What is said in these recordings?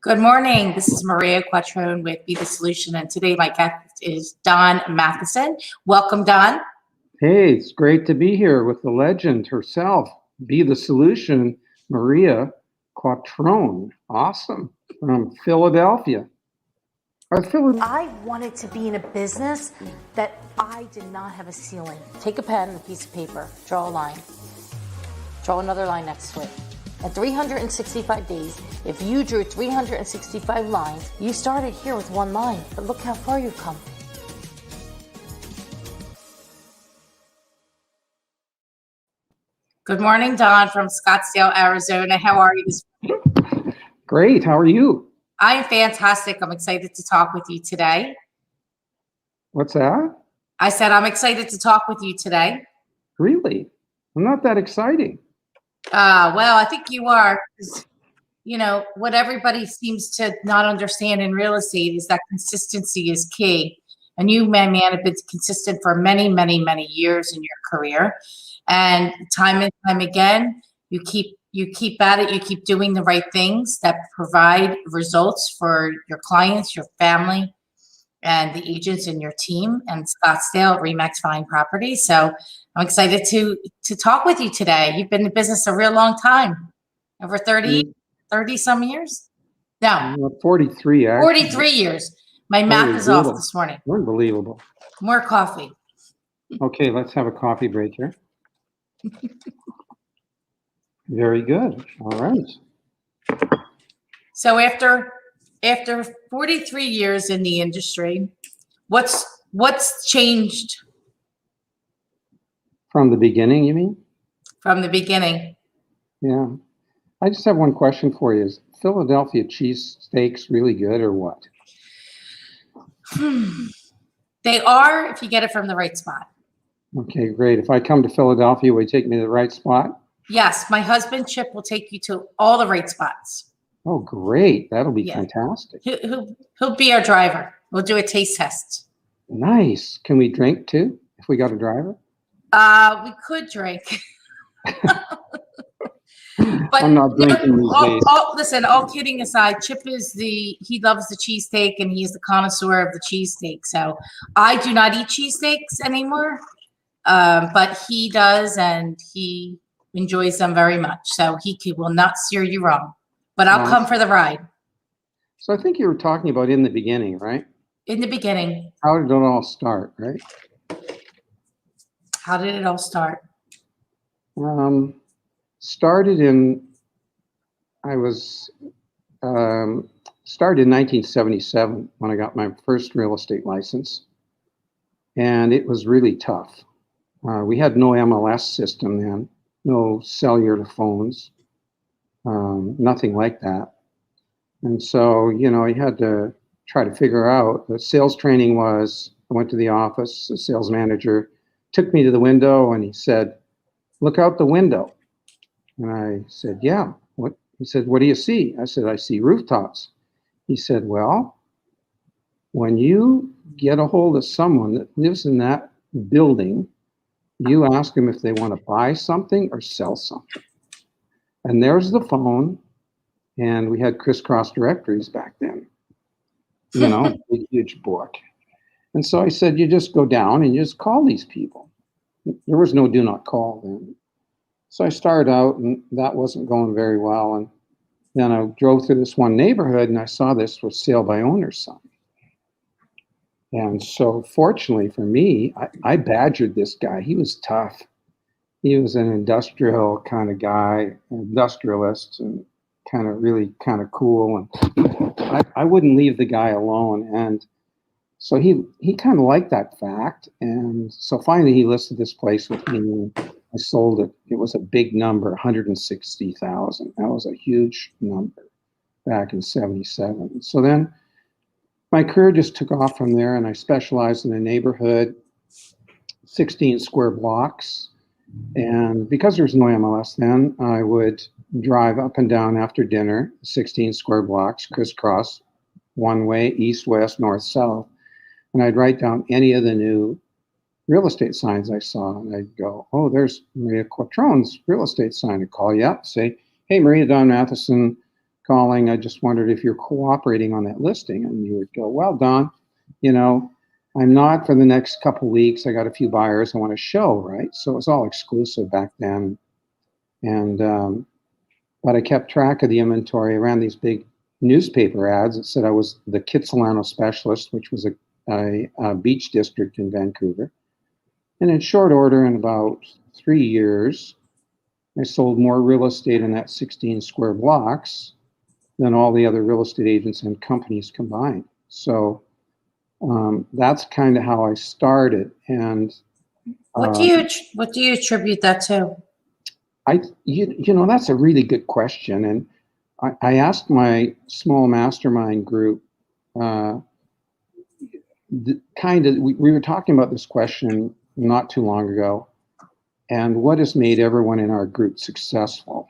Good morning. This is Maria Quattrone with Be the Solution, and today my guest is Don Matheson. Welcome, Don. Hey, it's great to be here with the legend herself, Be the Solution, Maria Quattrone. Awesome. From Philadelphia. I wanted to be in a business that I did not have a ceiling. Take a pen and a piece of paper, draw a line, draw another line next to it. At 365 days, if you drew 365 lines, you started here with one line, but look how far you've come. Good morning, Don from Scottsdale, Arizona. How are you this morning? Great. How are you? I am fantastic. I'm excited to talk with you today. What's that? I said I'm excited to talk with you today. Really? I'm not that exciting. Well, I think you are. You know, what everybody seems to not understand in real estate is that consistency is key. And you, man, have been consistent for many, many, many years in your career. And time and time again, you keep at it. You keep doing the right things that provide results for your clients, your family, and the agents in your team, and Scottsdale at Remax Fine Property. So I'm excited to talk with you today. You've been in business a real long time, over 30 some years? No. 43, actually. 43 years. My math is off this morning. Unbelievable. More coffee. Okay, let's have a coffee break here. Very good. All right. So after 43 years in the industry, what's changed? From the beginning, you mean? From the beginning. Yeah. I just have one question for you. Is Philadelphia cheesesteaks really good or what? They are if you get it from the right spot. Okay, great. If I come to Philadelphia, will you take me to the right spot? Yes, my husband Chip will take you to all the right spots. Oh, great. That'll be fantastic. He'll be our driver. We'll do a taste test. Nice. Can we drink too if we got a driver? We could drink. But I'm not drinking these days. Listen, all kidding aside, Chip he loves the cheesesteak and he's the connoisseur of the cheesesteak. So I do not eat cheesesteaks anymore, but he does, and he enjoys them very much. So he will not steer you wrong, but I'll come for the ride. So I think you were talking about in the beginning, right? In the beginning. How did it all start, right? How did it all start? Started in 1977 when I got my first real estate license, and it was really tough. We had no MLS system then, no cellular phones, nothing like that. And so, you know, I had to try to figure out. The sales training was, I went to the office, the sales manager took me to the window and he said, "Look out the window." And I said, "Yeah." What? He said, "What do you see?" I said, "I see rooftops." He said, "Well, when you get a hold of someone that lives in that building, you ask them if they want to buy something or sell something." And there's the phone. And we had crisscross directories back then, you know, a huge book. And so I said, you just go down and you just call these people. There was no do not call then. So I started out and that wasn't going very well. And then I drove through this one neighborhood and I saw this was sale by owner sign. And so fortunately for me, I badgered this guy. He was tough. He was an industrial kind of guy, industrialist, and really kind of cool. And I wouldn't leave the guy alone. And so he kind of liked that fact. And so finally he listed this place with me and I sold it. It was a big number, 160,000. That was a huge number back in 77. So then my career just took off from there and I specialized in a neighborhood, 16 square blocks. And because there was no MLS then, I would drive up and down after dinner, 16 square blocks, crisscross, one way, east, west, north, south. And I'd write down any of the new real estate signs I saw. And I'd go, oh, there's Maria Quattrone's real estate sign. I'd call you up, say, hey, Maria, Don Matheson calling. I just wondered if you're cooperating on that listing. And you would go, well, Don, you know, I'm not for the next couple weeks. I got a few buyers I want to show, right? So it was all exclusive back then. And, but I kept track of the inventory. I ran these big newspaper ads that said I was the Kitsilano specialist, which was a beach district in Vancouver. And in short order, in about 3 years, I sold more real estate in that 16 square blocks than all the other real estate agents and companies combined. So that's kind of how I started. And what do you attribute that to? You know, that's a really good question. And I asked my small mastermind group, we were talking about this question not too long ago, and what has made everyone in our group successful.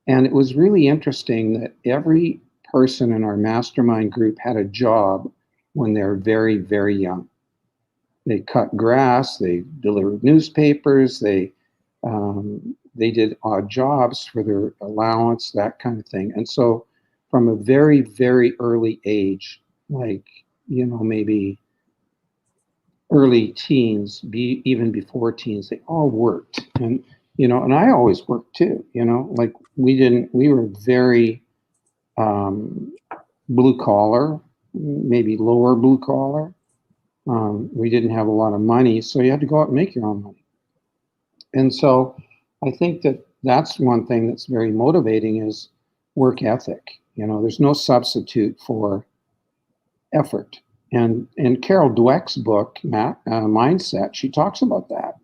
And it was really interesting that every person in our mastermind group had a job when they were very, very young. They cut grass, they delivered newspapers, they did odd jobs for their allowance, that kind of thing. And so from a very, very early age, like, you know, maybe early teens, even before teens, they all worked. And, you know, and I always worked too, you know, like we were very blue collar, maybe lower blue collar. We didn't have a lot of money, so you had to go out and make your own money. And so I think that that's one thing that's very motivating is work ethic. You know, there's no substitute for effort. And in Carol Dweck's book, Mindset, she talks about that.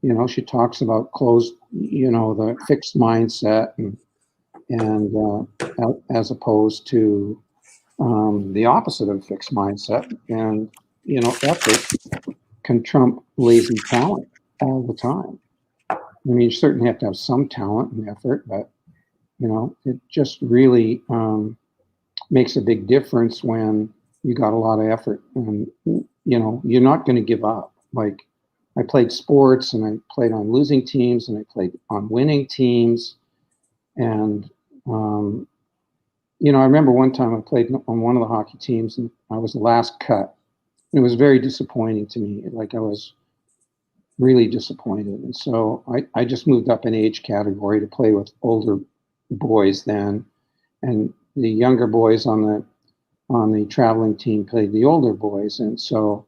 You know, she talks about the fixed mindset and as opposed to the opposite of fixed mindset. And, you know, effort can trump lazy talent all the time. I mean, you certainly have to have some talent and effort, but, you know, it just really makes a big difference when you got a lot of effort. And, you know, you're not going to give up. Like, I played sports and I played on losing teams and I played on winning teams. And, you know, I remember one time I played on one of the hockey teams and I was the last cut. It was very disappointing to me. Like, I was really disappointed. And so I just moved up an age category to play with older boys then. And the younger boys on the traveling team played the older boys. And so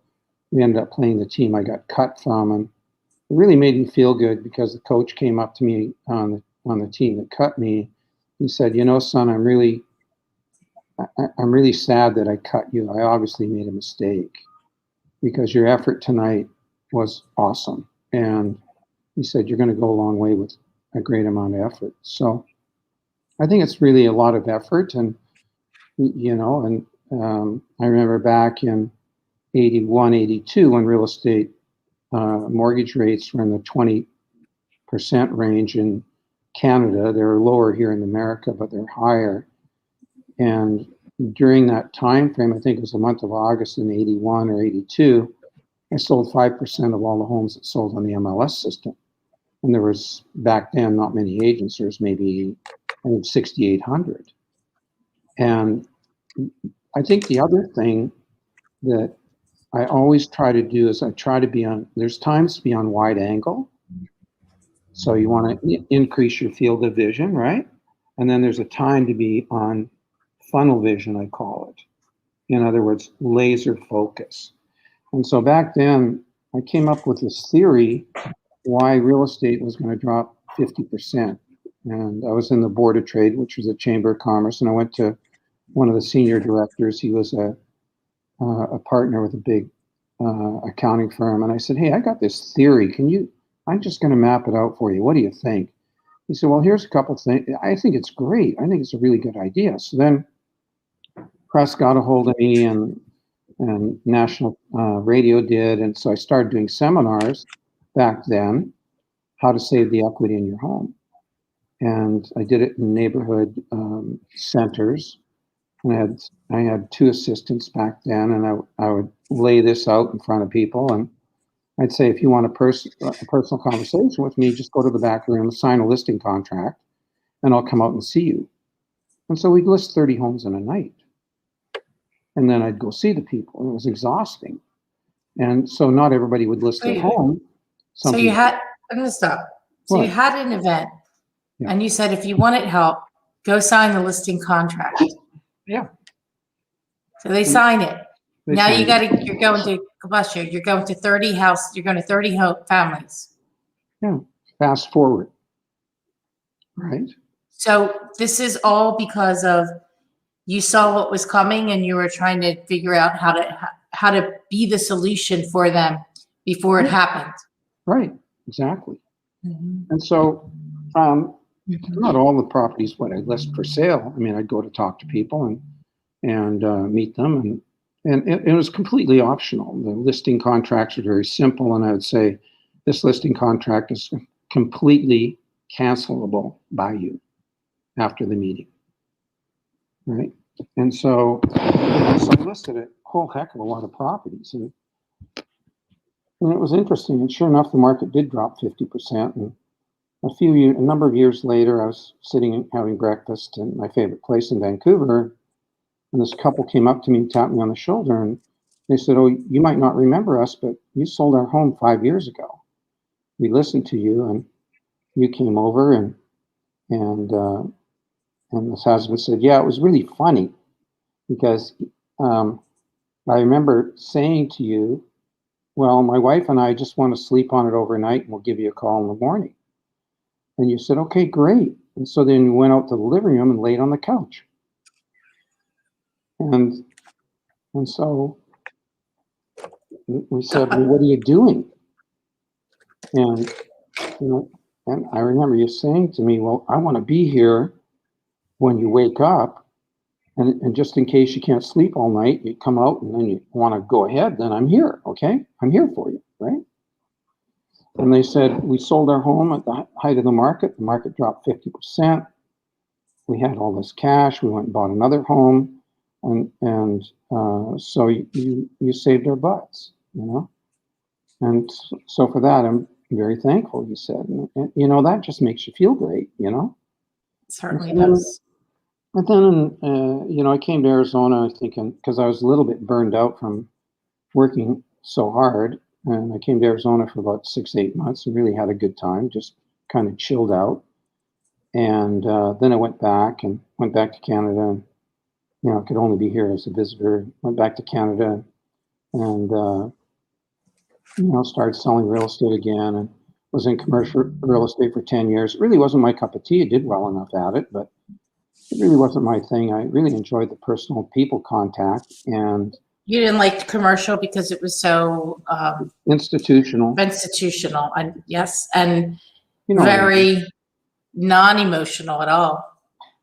we ended up playing the team I got cut from. And it really made me feel good because the coach came up to me on the team that cut me. He said, you know, son, I'm really sad that I cut you. I obviously made a mistake because your effort tonight was awesome. And he said, you're going to go a long way with a great amount of effort. So I think it's really a lot of effort. And, you know, and I remember back in 81, 82, when real estate mortgage rates were in the 20% range in Canada. They're lower here in America, but they're higher. And during that time frame, I think it was the month of August in 81 or 82, I sold 5% of all the homes that sold on the MLS system. And there was, back then, not many agents. There was maybe 6,800. And I think the other thing that I always try to do is I try to be there's times to be on wide angle. So you want to increase your field of vision, right? And then there's a time to be on funnel vision, I call it. In other words, laser focus. And so back then, I came up with this theory why real estate was going to drop 50%. And I was in the Board of Trade, which was a Chamber of Commerce, and I went to one of the senior directors. He was a partner with a big accounting firm. And I said, hey, I got this theory. I'm just going to map it out for you. What do you think? He said, well, here's a couple things. I think it's great. I think it's a really good idea. So then press got a hold of me and national radio did. And so I started doing seminars back then, how to save the equity in your home. And I did it in neighborhood centers. And I had 2 assistants back then, and I would lay this out in front of people. And I'd say, if you want a personal conversation with me, just go to the back room, sign a listing contract, and I'll come out and see you. And so we'd list 30 homes in a night. And then I'd go see the people. It was exhausting. And so not everybody would list their Wait. home. Some So you people, had, I'm gonna stop. So you What? had an event Yeah. and you said, if you wanted help, go sign the listing contract. Yeah. So they sign it. They Now you signed it. gotta, you're going to, bless you, you're going to 30 house, you're going to 30 families. Yeah. Fast forward. Right. So this is all because of you saw what was coming and you were trying to figure out how to be the solution for them before it happened. Right. Exactly. Mhm. And so, not all the properties what I list for sale. I mean, I'd go to talk to people and meet them, and it was completely optional. The listing contracts are very simple, and I would say this listing contract is completely cancelable by you after the meeting, right? And so I listed a whole heck of a lot of properties, and it was interesting. And sure enough, the market did drop 50%. And a number of years later, I was sitting and having breakfast in my favorite place in Vancouver, and this couple came up to me and tapped me on the shoulder, and they said, "Oh, you might not remember us, but you sold our home 5 years ago. We listened to you, and you came over, and this husband said, yeah, it was really funny because I remember saying to you, well, my wife and I just want to sleep on it overnight, and we'll give you a call in the morning." And you said, okay, great. And so then you went out to the living room and laid on the couch. And so we said, well, what are you doing? And and I remember you saying to me, well, I want to be here when you wake up. And just in case you can't sleep all night, you come out and then you want to go ahead, then I'm here, okay? I'm here for you, right? And they said, we sold our home at the height of the market. The market dropped 50%. We had all this cash. We went and bought another home. And so you saved our butts, And so for that, I'm very thankful, you said. And that just makes you feel great, It certainly does. And then, I came to Arizona thinking, because I was a little bit burned out from working so hard. And I came to Arizona for about 6-8 months and really had a good time, just kind of chilled out. And then I went back to Canada. And, I could only be here as a visitor. Went back to Canada and started selling real estate again, and was in commercial real estate for 10 years. It really wasn't my cup of tea. I did well enough at it, but it really wasn't my thing. I really enjoyed the personal people contact, and You didn't like commercial because it was so institutional. And yes, and I mean. very non-emotional at all.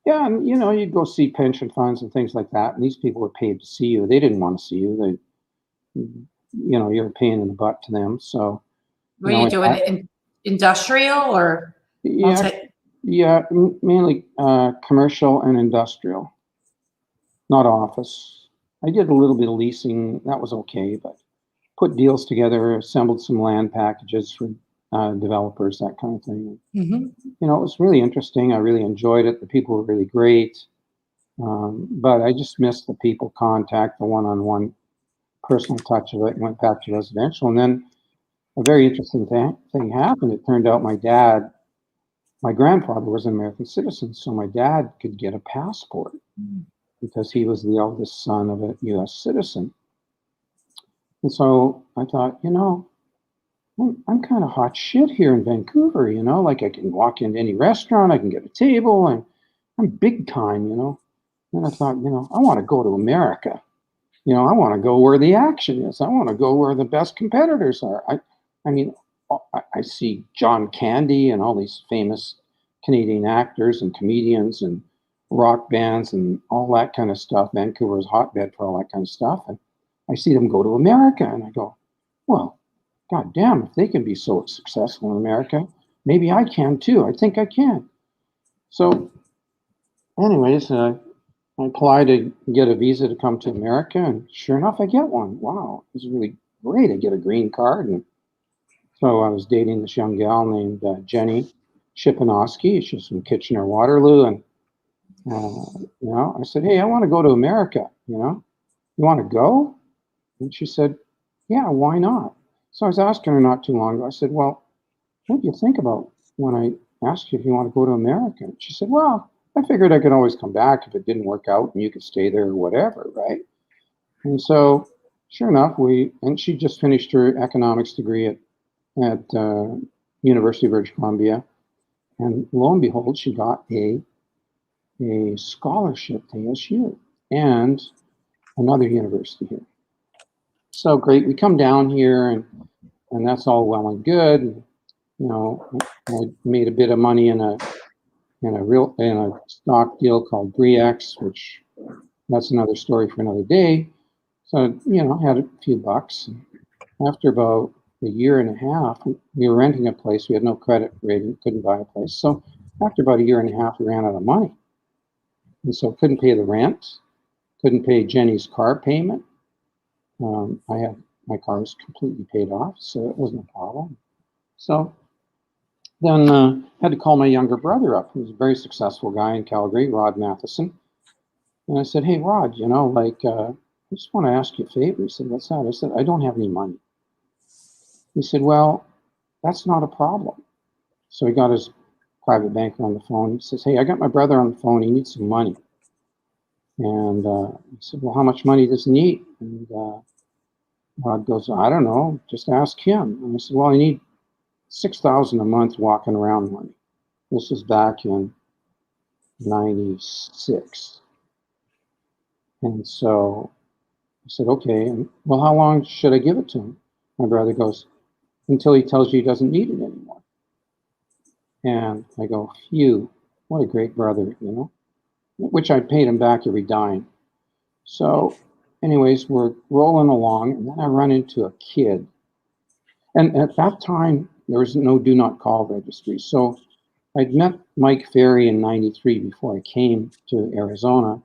Yeah, and you'd go see pension funds and things like that, and these people were paid to see you. They didn't want to see you. You're a pain in the butt to them. So Were you doing it in industrial or yeah, mainly commercial and industrial, not office. I did a little bit of leasing. That was okay, but put deals together, assembled some land packages for developers, that kind of thing. Mm-hmm. It was really interesting. I really enjoyed it. The people were really great. But I just missed the people contact, the one-on-one personal touch of it, and went back to residential. And then a very interesting thing happened. It turned out my grandfather was an American citizen, so my dad could get a passport because he was the eldest son of a U.S. citizen. And so I thought, I'm kind of hot shit here in Vancouver, like I can walk into any restaurant, I can get a table, and I'm big time, And I thought, I want to go to America. I want to go where the action is. I want to go where the best competitors are. I mean, I see John Candy and all these famous Canadian actors and comedians and rock bands and all that kind of stuff. Vancouver's hotbed for all that kind of stuff. And I see them go to America, and I go, well, God damn, if they can be so successful in America, maybe I can too. I think I can. So anyways, I applied to get a visa to come to America, and sure enough, I get one. Wow, it was really great. I get a green card. And so I was dating this young gal named Jenny Shipanowski. She's from Kitchener-Waterloo, and I said, hey, I want to go to America, you want to go? And she said, yeah, why not? So I was asking her not too long ago, I said, well, what do you think about when I asked you if you want to go to America? And she said, well, I figured I could always come back if it didn't work out and you could stay there or whatever, right? And so, sure enough, and she just finished her economics degree at University of British Columbia. And lo and behold, she got a scholarship to ASU and another university here. So great, we come down here and that's all well and good. And, I made a bit of money in a stock deal called Brex, which that's another story for another day. So, had a few bucks. After about a year and a half, we were renting a place. We had no credit rating, couldn't buy a place. So after about a year and a half, we ran out of money. And so couldn't pay the rent, couldn't pay Jenny's car payment. My car was completely paid off, so it wasn't a problem. So then had to call my younger brother up, who's a very successful guy in Calgary, Don Matheson. And I said, hey, Rod, I just want to ask you a favor. He said, what's that? I said, I don't have any money. He said, well, that's not a problem. So he got his private banker on the phone. He says, hey, I got my brother on the phone. He needs some money. And he said, well, how much money does he need? And Rod goes, I don't know. Just ask him. And I said, well, I need $6,000 a month walking around money. This was back in 96. And so I said, okay, well, how long should I give it to him? My brother goes, until he tells you he doesn't need it anymore. And I go, phew, what a great brother, which I paid him back every dime. So anyways, we're rolling along, and then I run into a kid. And at that time, there was no do not call registry. So I'd met Mike Ferry in 93 before I came to Arizona.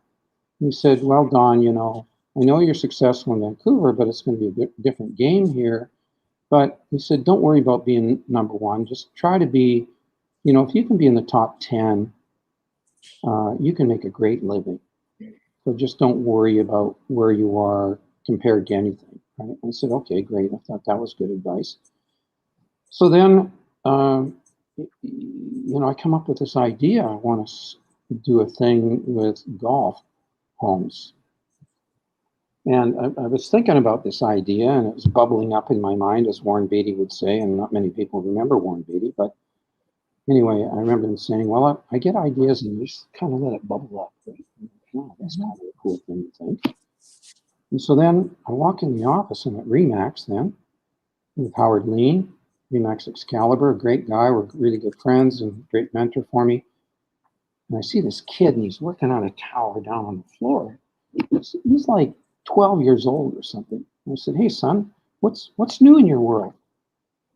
He said, well, Don, I know you're successful in Vancouver, but it's going to be a different game here. But he said, don't worry about being number one. Just try to be, if you can be in the top 10, you can make a great living. So just don't worry about where you are compared to anything. Right? I said, okay, great. I thought that was good advice. So then, I come up with this idea. I want to do a thing with golf homes. And I was thinking about this idea, and it was bubbling up in my mind, as Warren Beatty would say, and not many people remember Warren Beatty. But anyway, I remember him saying, well, I get ideas and you just kind of let it bubble up. Right? Oh, that's kind of a cool thing to think. And so then I walk in the office, and at Remax then, with Howard Lean, Remax Excalibur, a great guy. We're really good friends and great mentor for me. And I see this kid, and he's working on a tower down on the floor. He's like 12 years old or something. And I said, hey, son, what's new in your world?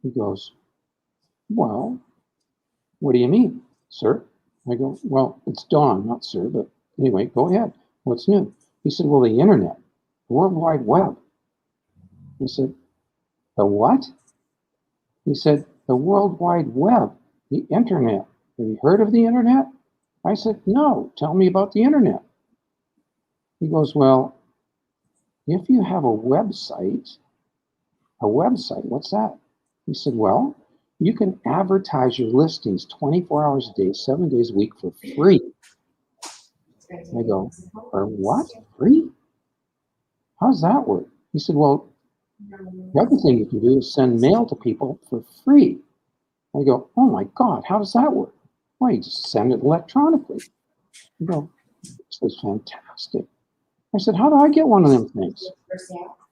He goes, well, what do you mean, sir? I go, well, it's Don, not sir, but anyway, go ahead. What's new? He said, well, the internet, the World Wide Web. I said, the what? He said, the World Wide Web, the internet. Have you heard of the internet? I said, no, tell me about the internet. He goes, well, if you have a website, what's that? He said, well, you can advertise your listings 24 hours a day, 7 days a week for free. I go, for what? Free? How does that work? He said, well, the other thing you can do is send mail to people for free. I go, oh my God, how does that work? Well, you just send it electronically. I go, this is fantastic. I said, how do I get one of them things?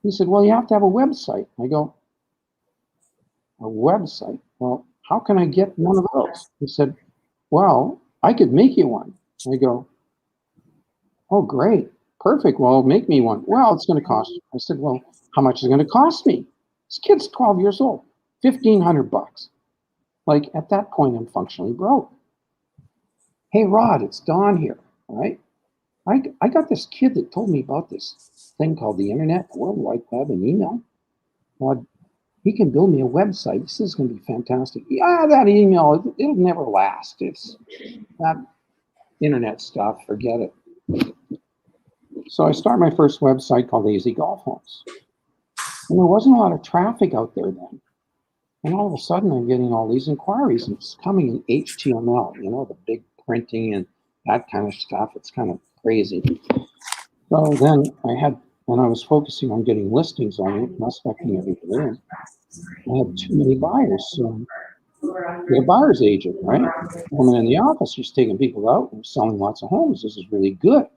He said, well, you have to have a website. I go, a website? Well, how can I get one of those? He said, well, I could make you one. I go, oh, great. Perfect. Well, make me one. Well, it's going to cost you. I said, well, how much is it going to cost me? This kid's 12 years old, $1,500. Like at that point, I'm functionally broke. Hey, Rod, it's Don here. All right. I got this kid that told me about this thing called the internet, the World Wide Web, and email. Rod, he can build me a website. This is going to be fantastic. Yeah, that email, it'll never last. It's internet stuff, forget it. So I start my first website called AZ Golf Homes. And there wasn't a lot of traffic out there then. And all of a sudden I'm getting all these inquiries and it's coming in HTML, you know, the big printing and that kind of stuff. It's kind of crazy. So then I was focusing on getting listings on it, prospecting every day. And I had too many buyers. So get a buyer's agent, right? Woman in the office, she's taking people out and selling lots of homes. This is really good.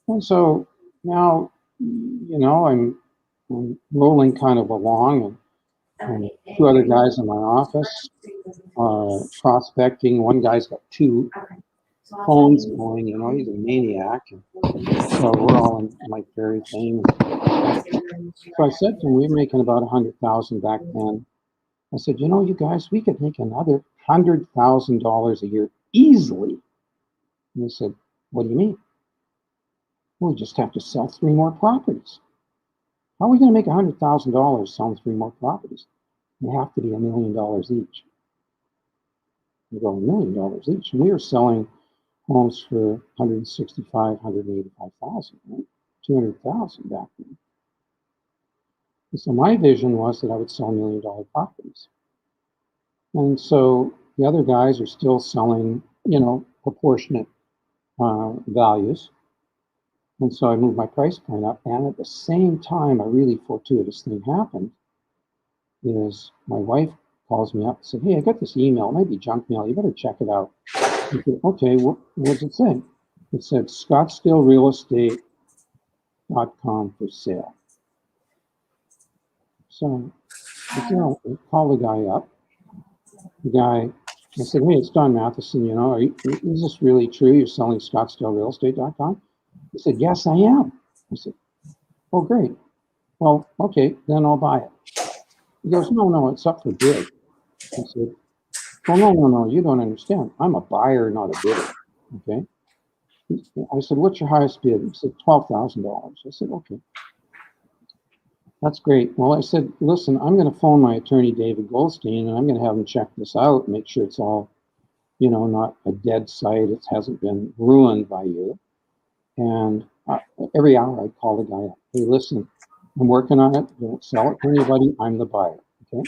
And so now, you know, I'm rolling kind of along, and two other guys in my office prospecting. One guy's got 2 phones going, you know, he's a maniac. And so we're all in like very thing. So I said to him, we were making about 100,000 back then. I said, you know, you guys, we could make another $100,000 a year easily. And he said, what do you mean? Well, we just have to sell 3 more properties. How are we going to make $100,000 selling 3 more properties? They have to be $1 million each. We go $1 million each, and we were selling homes for 165, 185,000, right? 200,000 back then. And so my vision was that I would sell $1 million properties. And so the other guys are still selling, you know, proportionate values. And so I moved my price point up. And at the same time, a really fortuitous thing happened is my wife calls me up and said, hey, I got this email. It might be junk mail. You better check it out. I said, okay, what does it say? It said ScottsdaleRealEstate.com for sale. So I called the guy up. I said, hey, it's Don Matheson, you know, is this really true? You're selling ScottsdaleRealEstate.com? He said, yes, I am. I said, oh, great. Well, okay, then I'll buy it. He goes, no, it's up for bid. I said, well, no, you don't understand. I'm a buyer, not a bidder, okay? I said, what's your highest bid? He said, $12,000. I said, okay. That's great. Well, I said, listen, I'm going to phone my attorney, David Goldstein, and I'm going to have him check this out and make sure it's all, you know, not a dead site. It hasn't been ruined by you. And every hour I'd call the guy up. Hey, listen, I'm working on it. Don't sell it to anybody. I'm the buyer. Okay.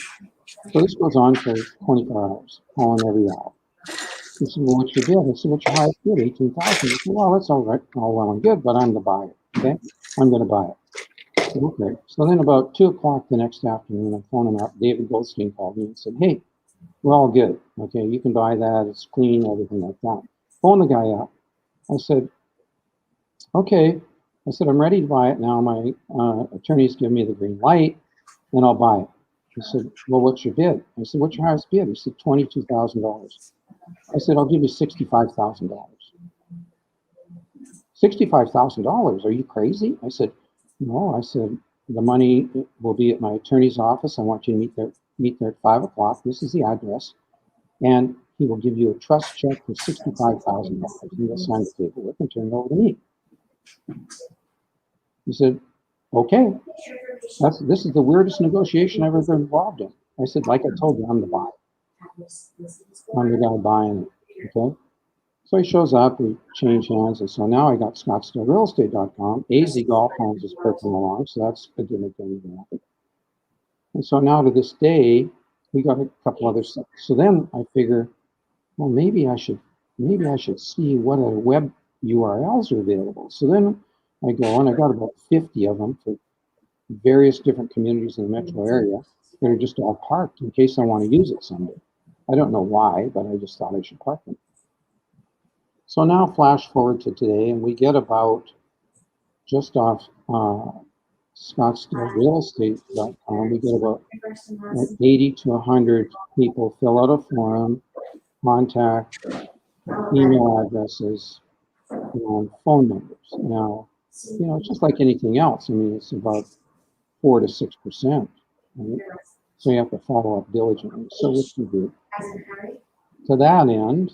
So this goes on for 24 hours, calling every hour. He said, well, what's your bid? I said, what's your highest bid? 18,000. He said, well, that's all right, all well and good, but I'm the buyer. Okay. I'm going to buy it. I said, okay. So then about 2 o'clock the next afternoon, I'm phoning up. David Goldstein called me and said, hey, we're all good. Okay. You can buy that. It's clean, everything like that. Phone the guy up. I said, okay. I said, I'm ready to buy it now. My attorney's given me the green light, and I'll buy it. He said, well, what's your bid? I said, what's your highest bid? He said, $22,000. I said, I'll give you $65,000. $65,000? Are you crazy? I said, no. I said, the money will be at my attorney's office. I want you to meet there at 5 o'clock. This is the address. And he will give you a trust check for $65,000. He will sign the paperwork and turn it over to me. He said, okay. This is the weirdest negotiation I've ever been involved in. I said, like I told you, I'm the buyer. I'm the guy buying it. Okay. So he shows up, we change hands, and so now I got ScottsdaleRealEstate.com. AZ Golf Homes is perking along, so that's a good thing. And so now to this day, we got a couple other stuff. So then I figure, well, maybe I should see what other web URLs are available. So then I go and I got about 50 of them for various different communities in the metro area that are just all parked in case I want to use it someday. I don't know why, but I just thought I should park them. So now flash forward to today, and we get about just off ScottsdaleRealEstate.com, we get about 80 to 100 people fill out a form, contact, email addresses, and phone numbers. Now, you know, it's just like anything else. I mean, it's about 4 to 6%. Right? So you have to follow up diligently. So what you do? To that end,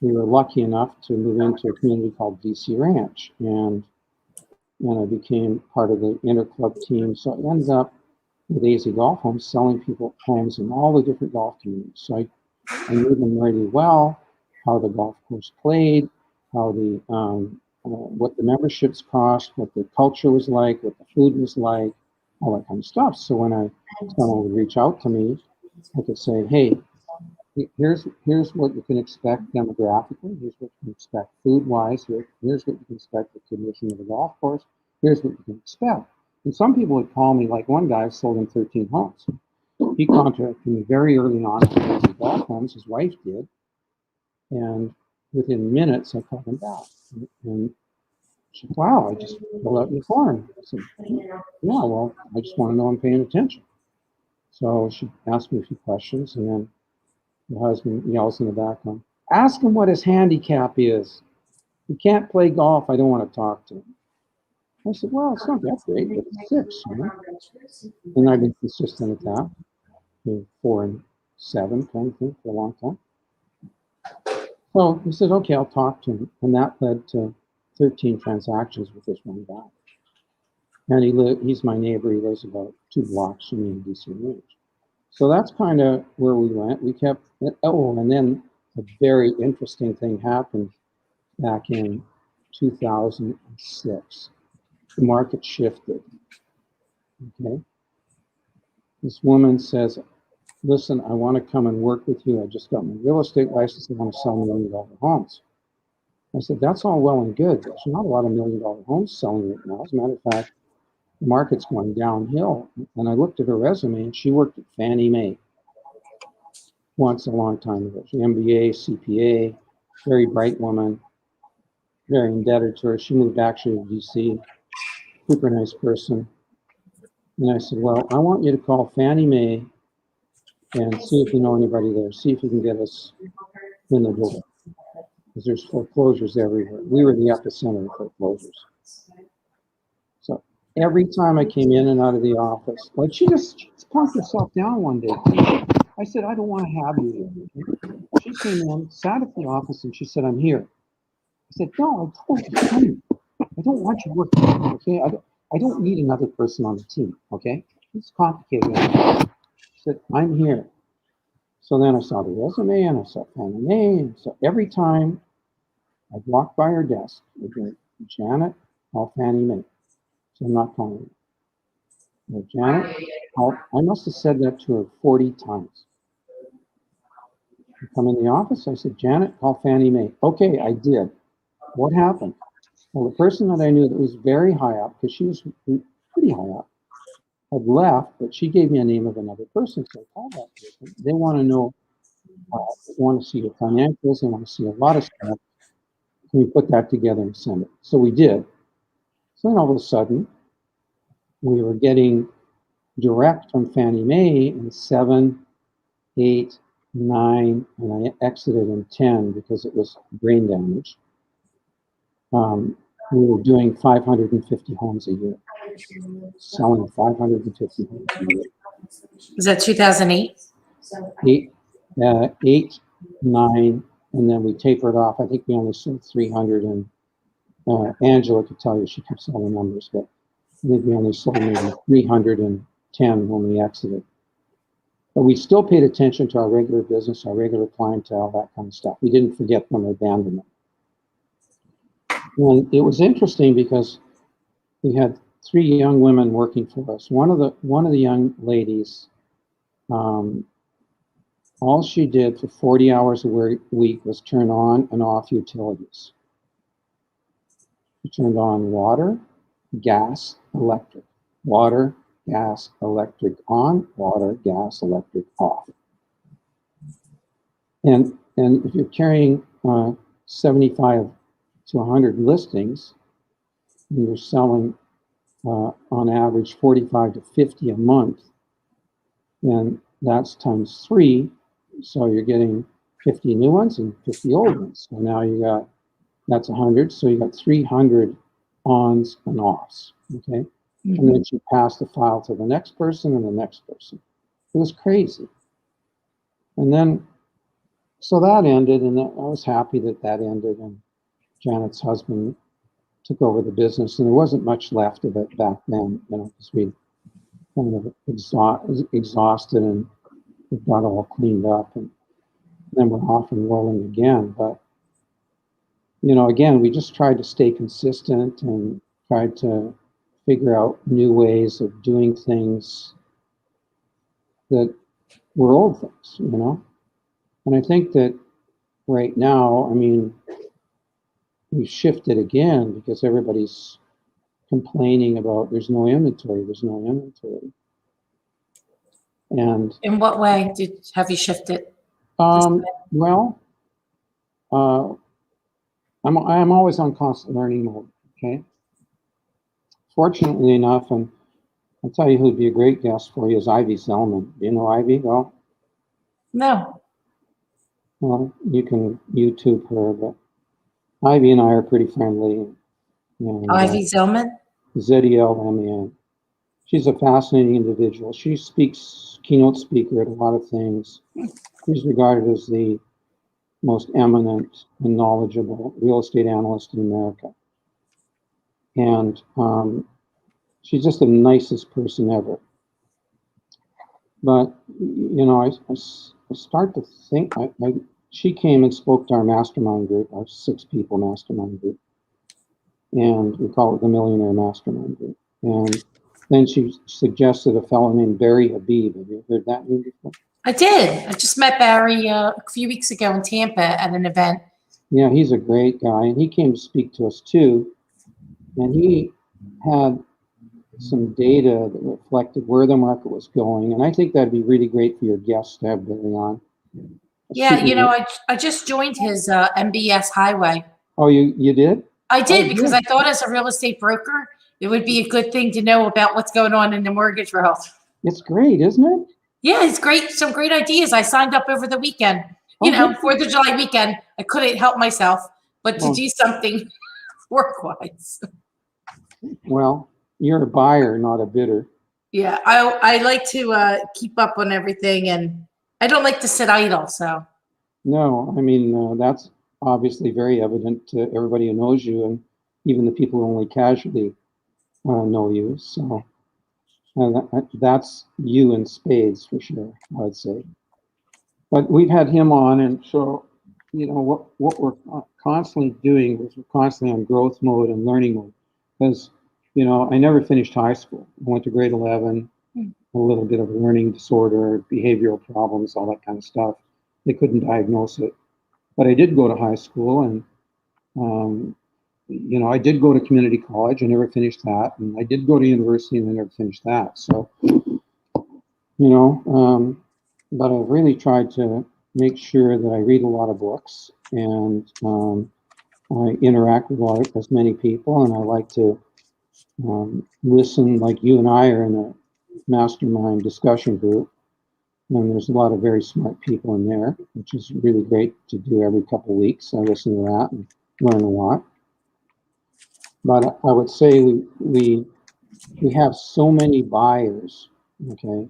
we were lucky enough to move into a community called DC Ranch, and I became part of the interclub team. So I ended up with AZ Golf Homes selling people homes in all the different golf communities. So I knew them really well. how the golf course played, how the what the memberships cost, what the culture was like, what the food was like, all that kind of stuff. So when someone would reach out to me, I could say, hey, here's what you can expect demographically. Here's what you can expect food-wise. Here's what you can expect the condition of the golf course. Here's what you can expect. And some people would call me, like one guy sold him 13 homes. He contacted me very early on with golf homes. His wife did, and within minutes I called him back. And she said, "Wow, I just filled out your form." I said, "Yeah, well, I just want to know I'm paying attention." So she asked me a few questions, and then the husband yells in the background, "Ask him what his handicap is. He can't play golf. I don't want to talk to him." I said, "Well, it's not that great, but it's 6, you know." And I've been consistent at that, 4 and 7 kind of thing for a long time. So he said, "Okay, I'll talk to him." And that led to 13 transactions with this one guy. And he's my neighbor. He lives about 2 blocks from me in DC Range. So that's kind of where we went. We kept, and then a very interesting thing happened back in 2006. The market shifted. Okay. This woman says, "Listen, I want to come and work with you. I just got my real estate license. I want to sell $1 million homes." I said, "That's all well and good. There's not a lot of $1 million homes selling right now. As a matter of fact, the market's going downhill." And I looked at her resume, and she worked at Fannie Mae once a long time ago. She MBA, CPA, very bright woman, very indebted to her. She moved actually to DC, super nice person. And I said, "Well, I want you to call Fannie Mae and see if you know anybody there. See if you can get us in the door, because there's foreclosures everywhere." We were the epicenter of foreclosures. So every time I came in and out of the office, like she just punked herself down one day. I said, "I don't want to have you here." She came in, sat at the office, and she said, "I'm here." I said, "No, I told you, come. I don't want you working here, okay? I don't need another person on the team, okay? It's complicated." She said, "I'm here." So then I saw the resume, and I saw Fannie Mae, and so every time I'd walk by her desk, I'd go, "Janet, call Fannie Mae." So I'm not calling her. No, Janet, I must have said that to her 40 times. I come in the office, I said, "Janet, call Fannie Mae." "Okay, I did." "What happened?" Well, the person that I knew that was very high up, because she was pretty high up, had left, but she gave me a name of another person. So I called that person. They want to know, they want to see your financials, they want to see a lot of stuff. Can we put that together and send it? So we did. So then all of a sudden, we were getting direct from Fannie Mae in 7, 8, 9, and I exited in 10 because it was brain damage. We were doing 550 homes a year, selling 550 homes a year. Was that 2008? 8, 9, and then we tapered off. I think we only sold 300, and Angela could tell you, she keeps all the numbers, but I think we only sold maybe 310 when we exited. But we still paid attention to our regular business, our regular clientele, that kind of stuff. We didn't forget them or abandon them. And it was interesting because we had 3 young women working for us. One of the young ladies, all she did for 40 hours a week was turn on and off utilities. She turned on water, gas, electric. Water, gas, electric on, water, gas, electric off. And if you're carrying 75 to 100 listings, and you're selling on average 45 to 50 a month, and that's times 3, so you're getting 50 new ones and 50 old ones. So now that's 100, so you got 300 ons and offs, okay? Mm-hmm. And then you pass the file to the next person and the next person. It was crazy. And then, so that ended, and I was happy that ended, and Janet's husband took over the business, and there wasn't much left of it back then, because we kind of exhausted, and we got all cleaned up. And then we're off and rolling again. But, you know, again, we just tried to stay consistent and tried to figure out new ways of doing things that were old things, you know? And I think that right now, I mean, we shifted again because everybody's complaining about there's no inventory, there's no inventory. And In what way have you shifted? well, I'm always on constant learning mode. Okay. Fortunately enough, and I'll tell you who'd be a great guest for you is Ivy Zellman. Do you know Ivy? Well, No. well, you can YouTube her, but Ivy and I are pretty friendly. And, Ivy Zellman? Zelman. She's a fascinating individual. She speaks, keynote speaker at a lot of things. She's regarded as the most eminent and knowledgeable real estate analyst in America. And she's just the nicest person ever. But, you know, I start to think, she came and spoke to our mastermind group, our 6-people mastermind group. And we call it the Millionaire Mastermind Group. And then she suggested a fellow named Barry Habib. Have you heard that name before? I did. I just met Barry a few weeks ago in Tampa at an event. Yeah, he's a great guy. And he came to speak to us too. And he had some data that reflected where the market was going. And I think that'd be really great for your guests to have Barry on. Yeah, you know, I just joined his MBS Highway. Oh, you did? I did because I thought as a real estate broker, it would be a good thing to know about what's going on in the mortgage world. It's great, isn't it? Yeah, it's great. Some great ideas. I signed up over the weekend. You know, 4th of July weekend. I couldn't help myself, but to do something work-wise. Well, you're a buyer, not a bidder. Yeah, I like to keep up on everything, and I don't like to sit idle. So. No, I mean, that's obviously very evident to everybody who knows you, and even the people who only casually know you. So that's you in spades for sure, I'd say. But we've had him on, and so, you know, what we're constantly doing is we're constantly on growth mode and learning mode. Because, you know, I never finished high school. I went to grade 11, a little bit of learning disorder, behavioral problems, all that kind of stuff. They couldn't diagnose it. But I did go to high school, and, you know, I did go to community college. I never finished that. And I did go to university, and I never finished that. So, you know, but I've really tried to make sure that I read a lot of books, and I interact with as many people, and I like to listen, like you and I are in a mastermind discussion group. And there's a lot of very smart people in there, which is really great to do every couple of weeks. I listen to that and learn a lot. But I would say we have so many buyers, okay?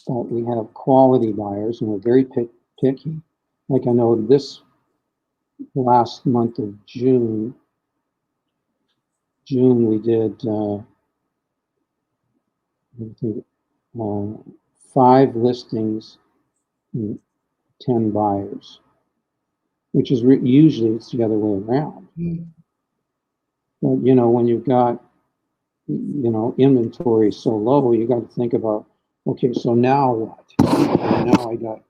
But we have quality buyers, and we're very picky. Like I know this last month of June we did I think, 5 listings and 10 buyers, which is usually it's the other way around. But, you know, when you've got, you know, inventory so low, you got to think about, okay, so now what? Now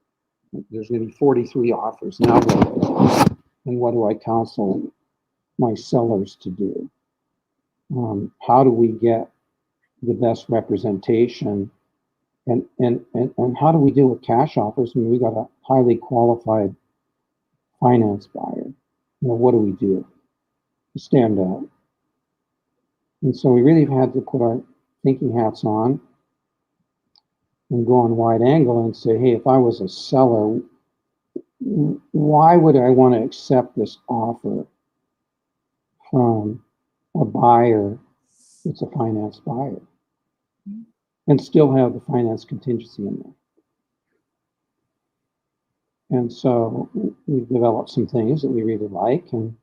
there's going to be 43 offers. Now what? And what do I counsel my sellers to do? How do we get the best representation? And how do we deal with cash offers when we got a highly qualified finance buyer? You know, what do we do to stand out? And so we really have had to put our thinking hats on and go on wide angle and say, hey, if I was a seller, why would I want to accept this offer from a buyer that's a finance buyer and still have the finance contingency in there? And so we've developed some things that we really like, and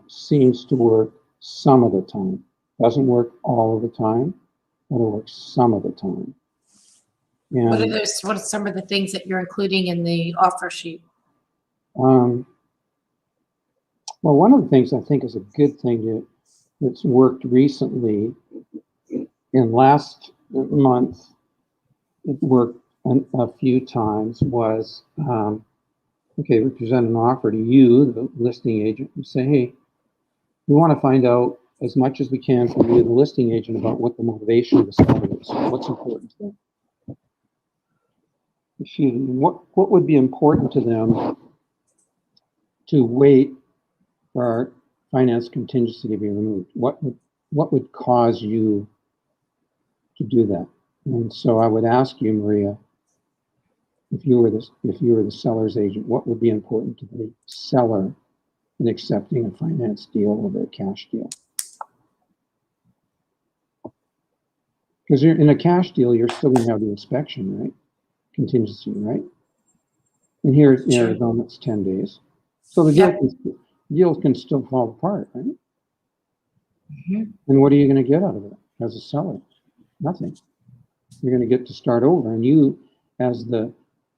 seems to work some of the time. Doesn't work all of the time, but it works some of the time. What are And those, what are some of the things that you're including in the offer sheet? well, one of the things I think is a good thing that's worked recently, in last month, it worked a few times, was, okay, we present an offer to you, the listing agent, and say, hey, we want to find out as much as we can from you, the listing agent, about what the motivation of the seller is, what's important to them. What would be important to them to wait for our finance contingency to be removed? What would cause you to do that? And so I would ask you, Maria, if you were the seller's agent, what would be important to the seller in accepting a finance deal over a cash deal? Because you're in a cash deal, you're still going to have the inspection, right? Contingency, right? And here in Arizona, it's 10 days. So the deal can still fall apart, right? Mm-hmm. And what are you going to get out of it as a seller? Nothing. You're going to get to start over. And you, as the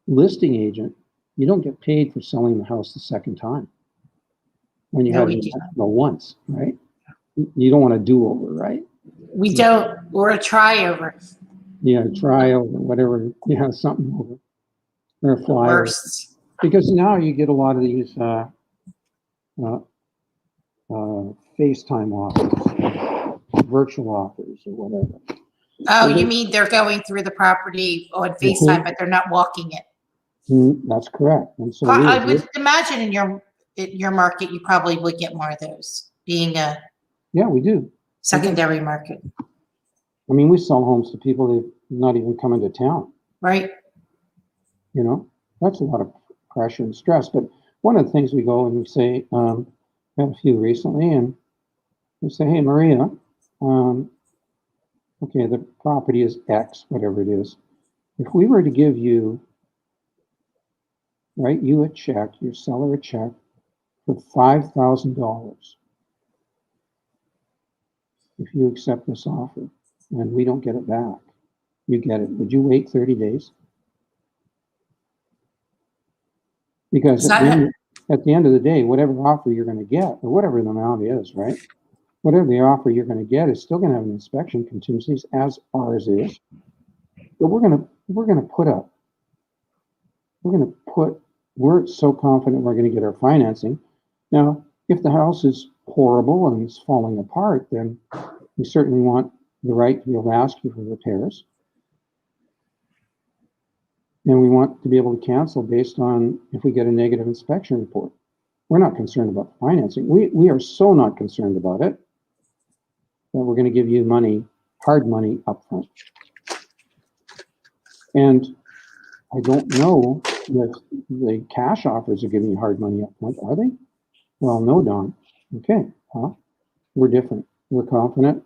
listing agent, you don't get paid for selling the house the second time when you had it once, right? You don't want to do over, right? We don't, or a try over. Yeah, try over, whatever, something over. Or a flyer. Worst. Because now you get a lot of these FaceTime offers, virtual offers, or whatever. Oh, you mean they're going through the property on FaceTime, but they're not walking it? That's correct. And so I would imagine in your market, you probably would get more of those, being a we do secondary market. I mean, we sell homes to people that not even come into town. Right. That's a lot of pressure and stress. But one of the things we go and we say, we had a few recently, and we say, hey, Maria, okay, the property is X, whatever it is. If we were to give you, write you a check, your seller a check for $5,000, if you accept this offer and we don't get it back, you get it. Would you wait 30 days? Because at the end of the day, whatever offer you're going to get, or whatever the amount is, right? Whatever the offer you're going to get is still going to have an inspection contingencies, as ours is. But we're so confident we're going to get our financing. Now, if the house is horrible and it's falling apart, then we certainly want the right to be able to ask you for repairs. And we want to be able to cancel based on if we get a negative inspection report. We're not concerned about the financing. We are so not concerned about it that we're going to give you money, hard money up front. And I don't know if the cash offers are giving you hard money up front, are they? Well, no, Don. Okay, we're different. We're confident.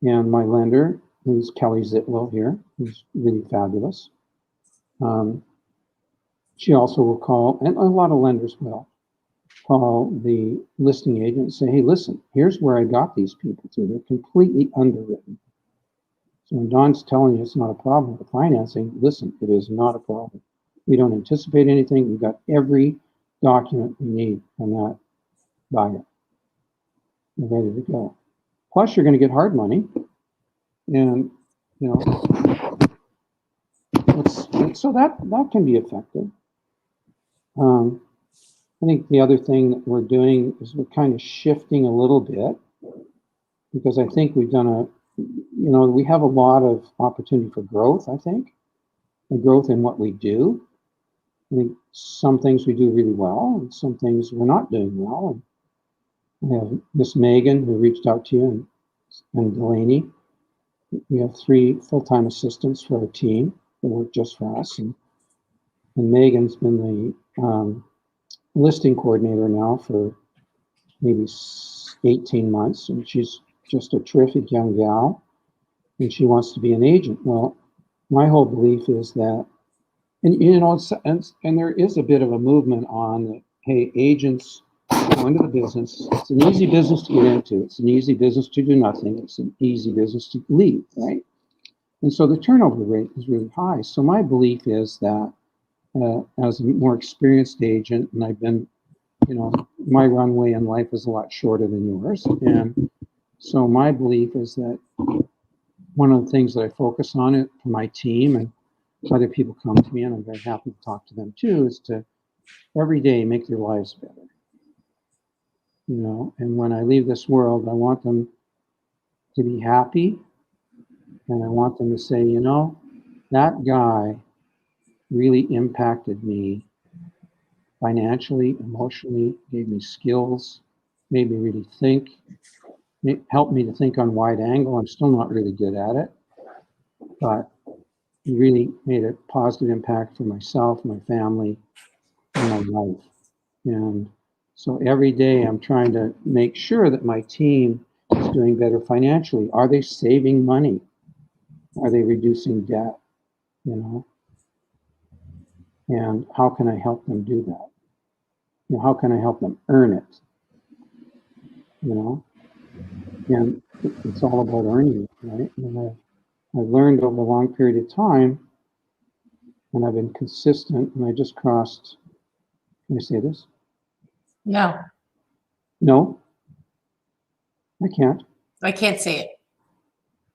And my lender, who's Kelly Zitlow here, who's really fabulous. She also will call, and a lot of lenders will call the listing agent and say, hey, listen, here's where I got these people to. They're completely underwritten. So when Don's telling you it's not a problem with the financing, listen, it is not a problem. We don't anticipate anything. We've got every document we need on that buyer. We're ready to go. Plus, you're going to get hard money. And, so that can be effective. I think the other thing that we're doing is we're kind of shifting a little bit, because I think we've done we have a lot of opportunity for growth, I think, and growth in what we do. I think some things we do really well, and some things we're not doing well. And we have Miss Megan, who reached out to you, and Delaney. We have 3 full-time assistants for our team that work just for us. And Megan's been the listing coordinator now for maybe 18 months, and she's just a terrific young gal, and she wants to be an agent. Well, my whole belief is that, and there is a bit of a movement on that, hey, agents go into the business. It's an easy business to get into. It's an easy business to do nothing. It's an easy business to leave, right? And so the turnover rate is really high. So my belief is that as a more experienced agent, and I've been, my runway in life is a lot shorter than yours. And so my belief is that one of the things that I focus on it for my team, and other people come to me, and I'm very happy to talk to them too, is to every day make their lives better. And when I leave this world, I want them to be happy, and I want them to say, that guy really impacted me financially, emotionally, gave me skills, made me really think, helped me to think on wide angle. I'm still not really good at it, but he really made a positive impact for myself, my family, and my life. And so every day I'm trying to make sure that my team is doing better financially. Are they saving money? Are they reducing debt? And how can I help them do that? How can I help them earn it? And it's all about earning it, right? And I've learned over a long period of time, and I've been consistent, and I just crossed, can I say this? No, No, I can't. I can't say it.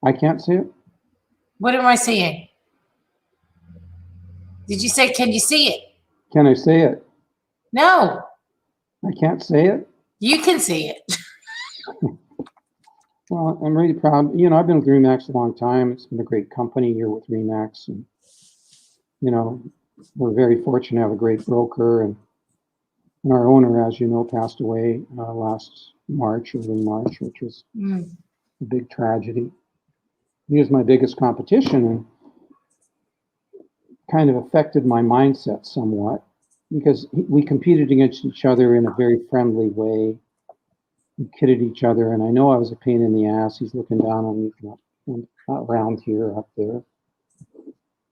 I can't say it? What am I saying? Did you say, can you see it? Can I say it? No, I can't say it? you can see it. Well, I'm really proud. I've been with RE/MAX a long time. It's been a great company here with RE/MAX. And, we're very fortunate to have a great broker. And our owner, as you know, passed away last March, early March, which was a big tragedy. He was my biggest competition and kind of affected my mindset somewhat because we competed against each other in a very friendly way. We kidded each other, and I know I was a pain in the ass. He's looking down on me from around here, up there.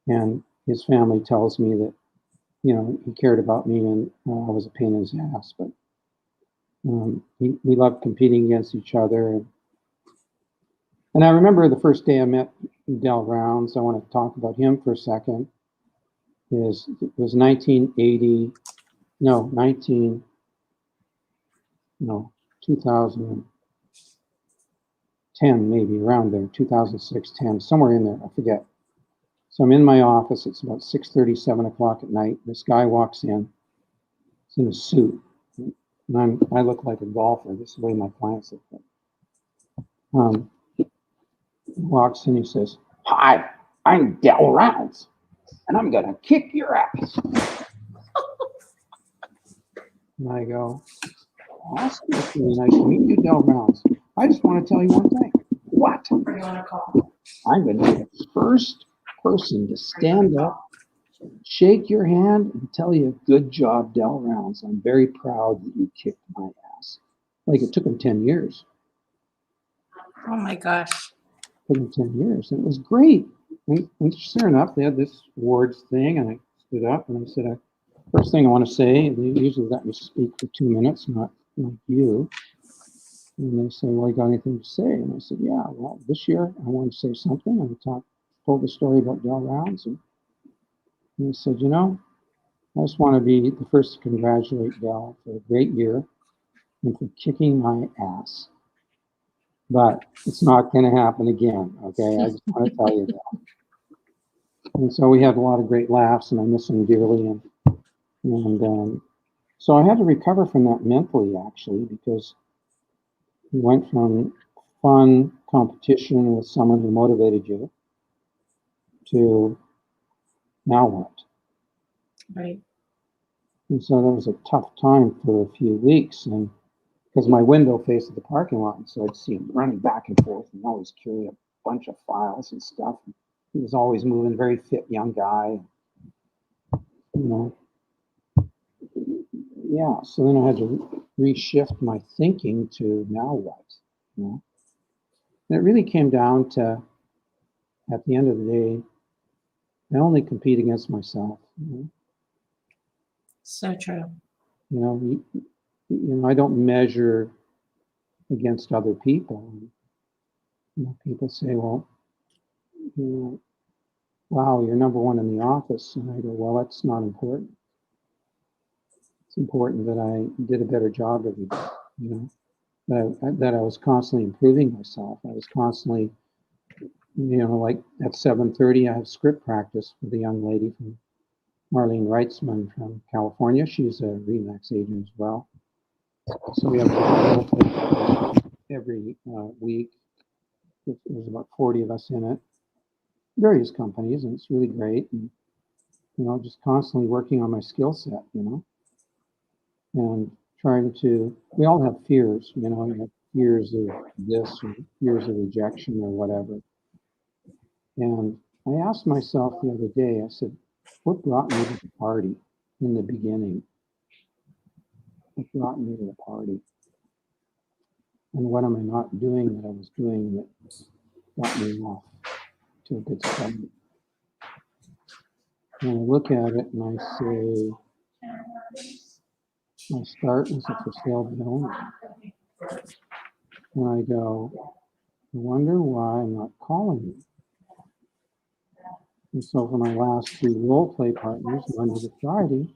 And his family tells me that, he cared about me and I was a pain in his ass. But we loved competing against each other. And I remember the first day I met Del Rounds. I want to talk about him for a second. It was 1980, 2010, maybe around there, 2006, 10, somewhere in there, I forget. So I'm in my office, it's about 6:30, 7 o'clock at night. This guy walks in, he's in a suit. And I look like a golfer, this is the way my clients look like. He walks in, he says, "Hi, I'm Del Rounds, and I'm gonna kick your ass." And I go, "Awesome, it's really nice to meet you, Del Rounds. I just want to tell you one thing." "What?" What do you want to call? "I'm going to be the first person to stand up, shake your hand, and tell you, good job, Del Rounds. I'm very proud that you kicked my ass." Like it took him 10 years. Oh my gosh. It took him 10 years. And it was great. And sure enough, they had this awards thing, and I stood up and I said, "First thing I want to say," they usually let me speak for 2 minutes, not like you. And they say, "Well, you got anything to say?" And I said, "Yeah, well, this year I want to say something." And I told the story about Del Rounds. And they said, "I just want to be the first to congratulate Del for a great year and for kicking my ass. But it's not going to happen again, okay? I just want to tell you that." And so we had a lot of great laughs, and I miss him dearly. And so I had to recover from that mentally, actually, because we went from fun competition with someone who motivated you to now what? Right. And so that was a tough time for a few weeks, and because my window faced the parking lot, and so I'd see him running back and forth and always carry a bunch of files and stuff. He was always moving, very fit young guy. Yeah, so then I had to reshift my thinking to now what, And it really came down to, at the end of the day, I only compete against myself. So true. I don't measure against other people. People say, "Well, wow, you're number one in the office. And I go, well, that's not important. It's important that I did a better job every day, you know, that I was constantly improving myself. I was constantly, like at 7:30, I have script practice with a young lady from Marlene Reitzman from California. She's a Remax agent as well. So we have role play practice every week. There's about 40 of us in it, various companies, and it's really great. And, just constantly working on my skill set, and trying to, we all have fears, you have fears of this or fears of rejection or whatever. And I asked myself the other day, I said, what brought me to the party in the beginning? What brought me to the party? And what am I not doing that I was doing that got me off to a good start? And I look at it and I say, my start was a for sale by owner. And I go, I wonder why I'm not calling you. And so for my last 3 role play partners, Monday to Friday,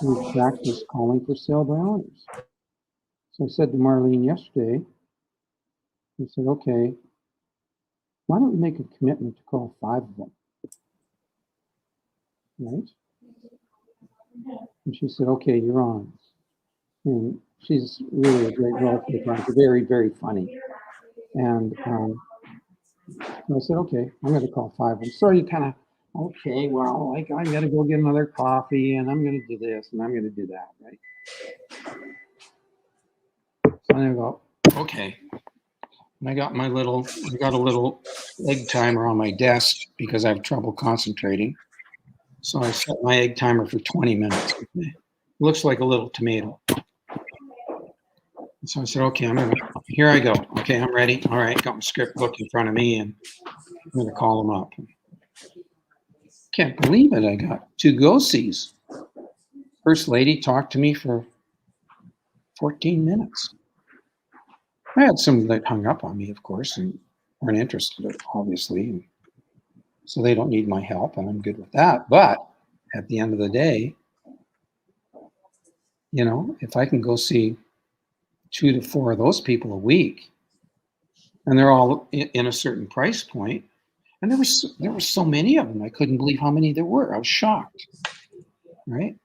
we practiced calling for sale by owners. So I said to Marlene yesterday, I said, okay, why don't we make a commitment to call 5 of them? Right? And she said, okay, you're on. And she's really a great role play partner, very, very funny. And I said, okay, I'm going to call 5 of them. So you kind of, okay, well, like I got to go get another coffee and I'm going to do this and I'm going to do that, right? So I go, okay. And I got a little egg timer on my desk because I have trouble concentrating. So I set my egg timer for 20 minutes. It looks like a little tomato. So I said, okay, here I go. Okay, I'm ready. All right, got my script book in front of me and I'm going to call them up. Can't believe it. I got 2 go-sees. First lady talked to me for 14 minutes. I had some that hung up on me, of course, and weren't interested, obviously. So they don't need my help, and I'm good with that. But at the end of the day, if I can go see 2 to 4 of those people a week, and they're all in a certain price point, and there were so many of them, I couldn't believe how many there were. I was shocked, right?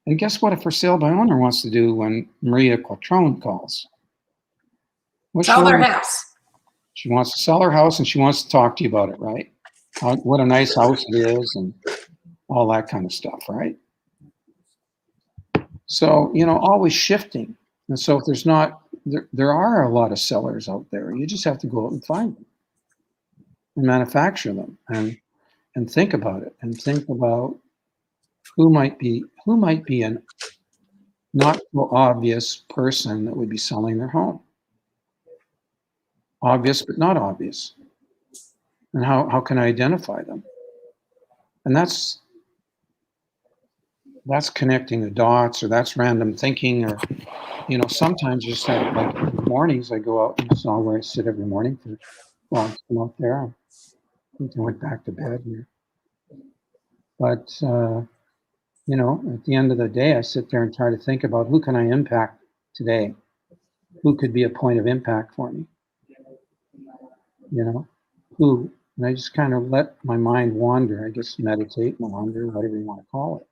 And guess what a for sale by owner wants to do when Maria Quattrone calls? Sell their house. She wants to sell her house and she wants to talk to you about it, right? What a nice house it is and all that kind of stuff, right? So, always shifting. And so if there's not, there are a lot of sellers out there. You just have to go out and find them and manufacture them and think about it and think about who might be an not so obvious person that would be selling their home. Obvious, but not obvious. And how can I identify them? And that's connecting the dots, or that's random thinking, or, sometimes just like in the mornings, I go out and saw where I sit every morning for, well, I'm out there. I think I went back to bed here. But, at the end of the day, I sit there and try to think about who can I impact today? Who could be a point of impact for me? Who? And I just kind of let my mind wander. I just meditate, wander, whatever you want to call it.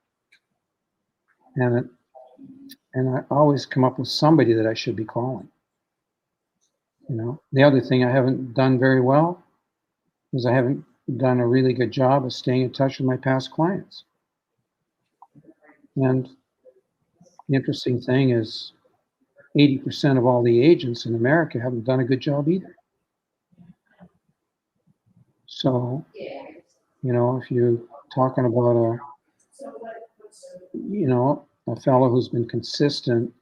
And I always come up with somebody that I should be calling. The other thing I haven't done very well is I haven't done a really good job of staying in touch with my past clients. And the interesting thing is 80% of all the agents in America haven't done a good job either. So, if you're talking about a fellow who's been consistent,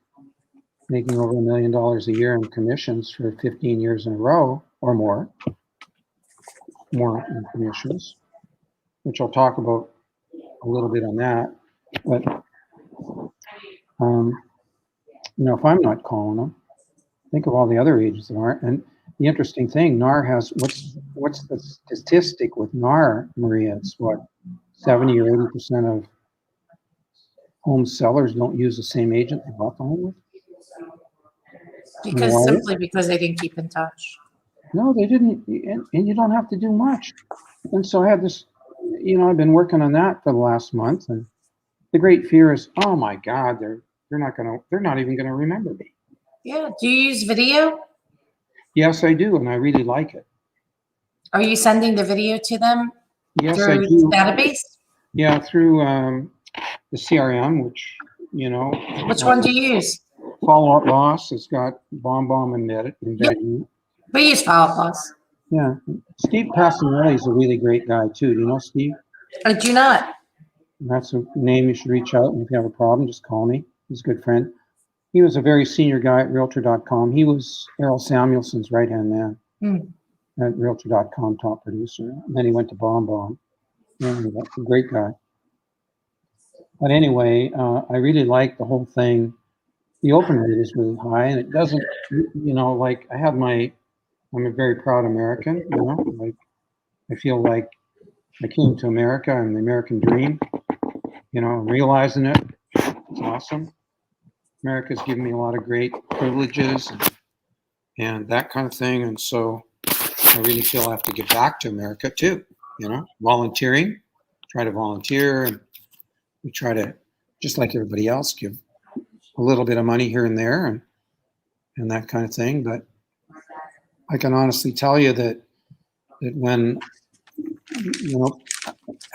making over $1 million a year in commissions for 15 years in a row or more in commissions, which I'll talk about a little bit on that. But, if I'm not calling them, think of all the other agents that aren't. And the interesting thing, NAR has, what's the statistic with NAR, Maria? It's what, 70 or 80% of home sellers don't use the same agent they bought the home with? Simply because they didn't keep in touch. No, they didn't, and you don't have to do much. And so I had this, I've been working on that for the last month, and the great fear is, oh my God, they're not even gonna remember me. Yeah. Do you use video? Yes, I do, and I really like it. Are you sending the video to them Yes, through I do. the database? Yeah, through the CRM, which Which one do you use? Follow Up Boss. It's got BombBomb embedded in it. We use Follow Up Boss. Yeah, Steve Passanelli is a really great guy too. Do you know Steve? I do not. That's a name you should reach out, and if you have a problem, just call me. He's a good friend. He was a very senior guy at Realtor.com. He was Errol Samuelson's right-hand man at Realtor.com, top producer. And then he went to BombBomb. And that's a great guy. But anyway, I really like the whole thing. The open rate is really high, and it doesn't, like I'm a very proud American, like I feel like I came to America and the American dream, realizing it. It's awesome. America's given me a lot of great privileges and that kind of thing. And so I really feel I have to give back to America too, volunteering, try to volunteer, and we try to, just like everybody else, give a little bit of money here and there and that kind of thing. But I can honestly tell you that when,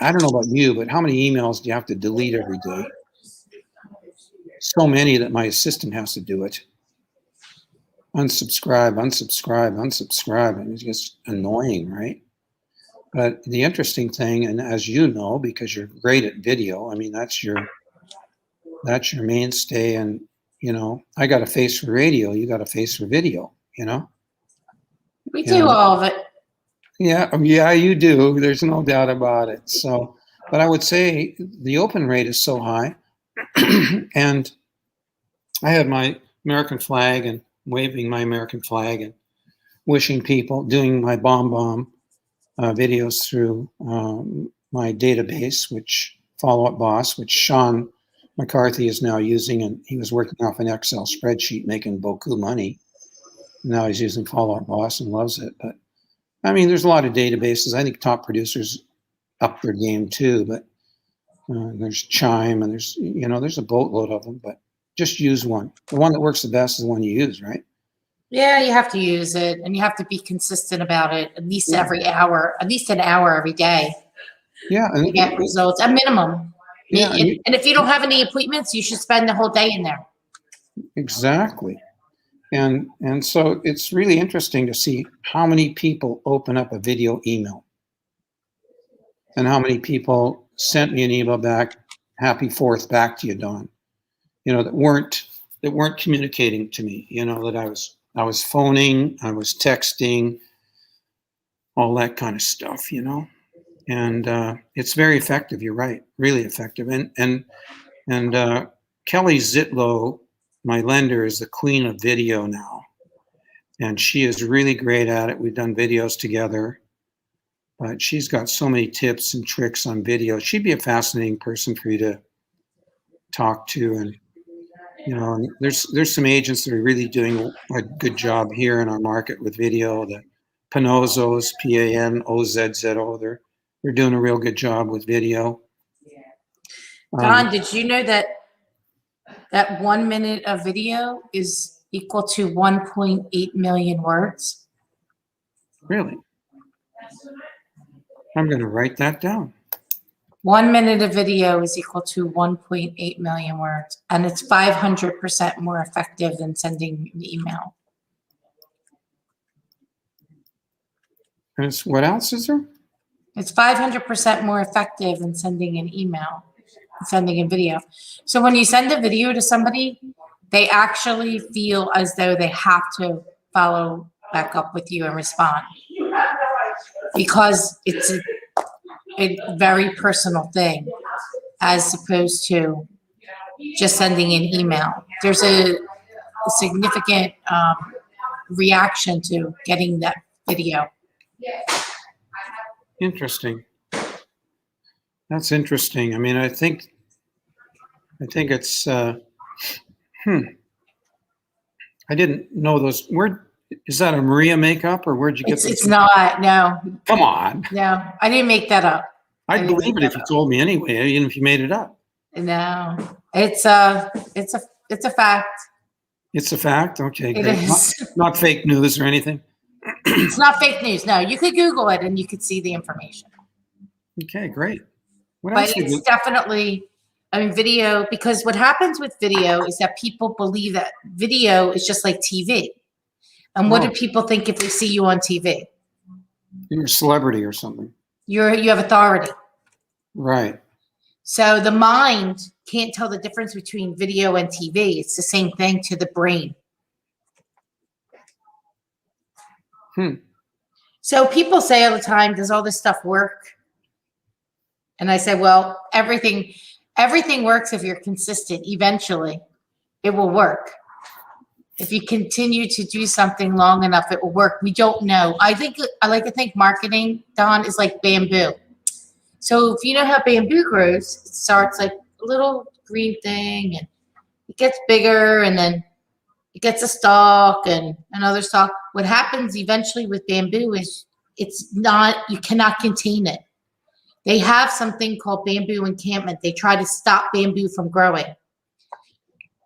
I don't know about you, but how many emails do you have to delete every day? So many that my assistant has to do it. Unsubscribe, unsubscribe, unsubscribe. And it's just annoying, right? But the interesting thing, and as you know, because you're great at video, I mean, that's your mainstay. And, I got a face for radio, you got a face for video, We do all of it. Yeah, you do. There's no doubt about it. So, but I would say the open rate is so high. And I had my American flag and waving my American flag and wishing people, doing my BombBomb videos through my database, which Follow Up Boss, which Sean McCarthy is now using, and he was working off an Excel spreadsheet making beaucoup money. Now he's using Follow Up Boss and loves it. But I mean, there's a lot of databases. I think top producers up their game too, but there's Chime and there's a boatload of them, but just use one. The one that works the best is the one you use, right? Yeah, you have to use it, and you have to be consistent about it at least every hour, at least an hour every day. Yeah. To get results, at minimum. Yeah, and if you don't have any appointments, you should spend the whole day in there. Exactly. And so it's really interesting to see how many people open up a video email and how many people sent me an email back, happy 4th back to you, Don, that weren't communicating to me, that I was phoning, I was texting, all that kind of stuff, and it's very effective. You're right. Really effective. And Kelly Zitlow, my lender, is the queen of video now. And she is really great at it. We've done videos together, but she's got so many tips and tricks on video. She'd be a fascinating person for you to talk to. And, and there's some agents that are really doing a good job here in our market with video. The Panozos, Panozzo, they're doing a real good job with video. Don, did you know that 1 minute of video is equal to 1.8 million words? Really? I'm going to write that down. 1 minute of video is equal to 1.8 million words, and it's 500% more effective than sending an email. And what else is there? It's 500% more effective than sending an email, sending a video. So when you send a video to somebody, they actually feel as though they have to follow back up with you and respond, because it's a very personal thing as opposed to just sending an email. There's a significant reaction to getting that video. Interesting. That's interesting. I mean, I think it's, I didn't know those. Where is that, a Maria makeup, or where'd you get this? It's not, no, Come on. no, I didn't make that up. I'd believe it if you told me anyway, even if you made it up. No, it's a fact. It's a fact? Okay, It great. is. Not fake news or anything? It's not fake news. No, you could Google it and you could see the information. Okay, great. What But else did it's you? definitely, I mean, video, because what happens with video is that people believe that video is just like TV. And what do people think if they see you on TV? You're a celebrity or something. You have authority. Right. So the mind can't tell the difference between video and TV. It's the same thing to the brain. So people say all the time, does all this stuff work? And I say, well, everything works if you're consistent. Eventually, it will work. If you continue to do something long enough, it will work. We don't know. I like to think marketing, Don, is like bamboo. So if you know how bamboo grows, it starts like a little green thing, and it gets bigger, and then it gets a stalk and another stalk. What happens eventually with bamboo is you cannot contain it. They have something called bamboo encampment. They try to stop bamboo from growing.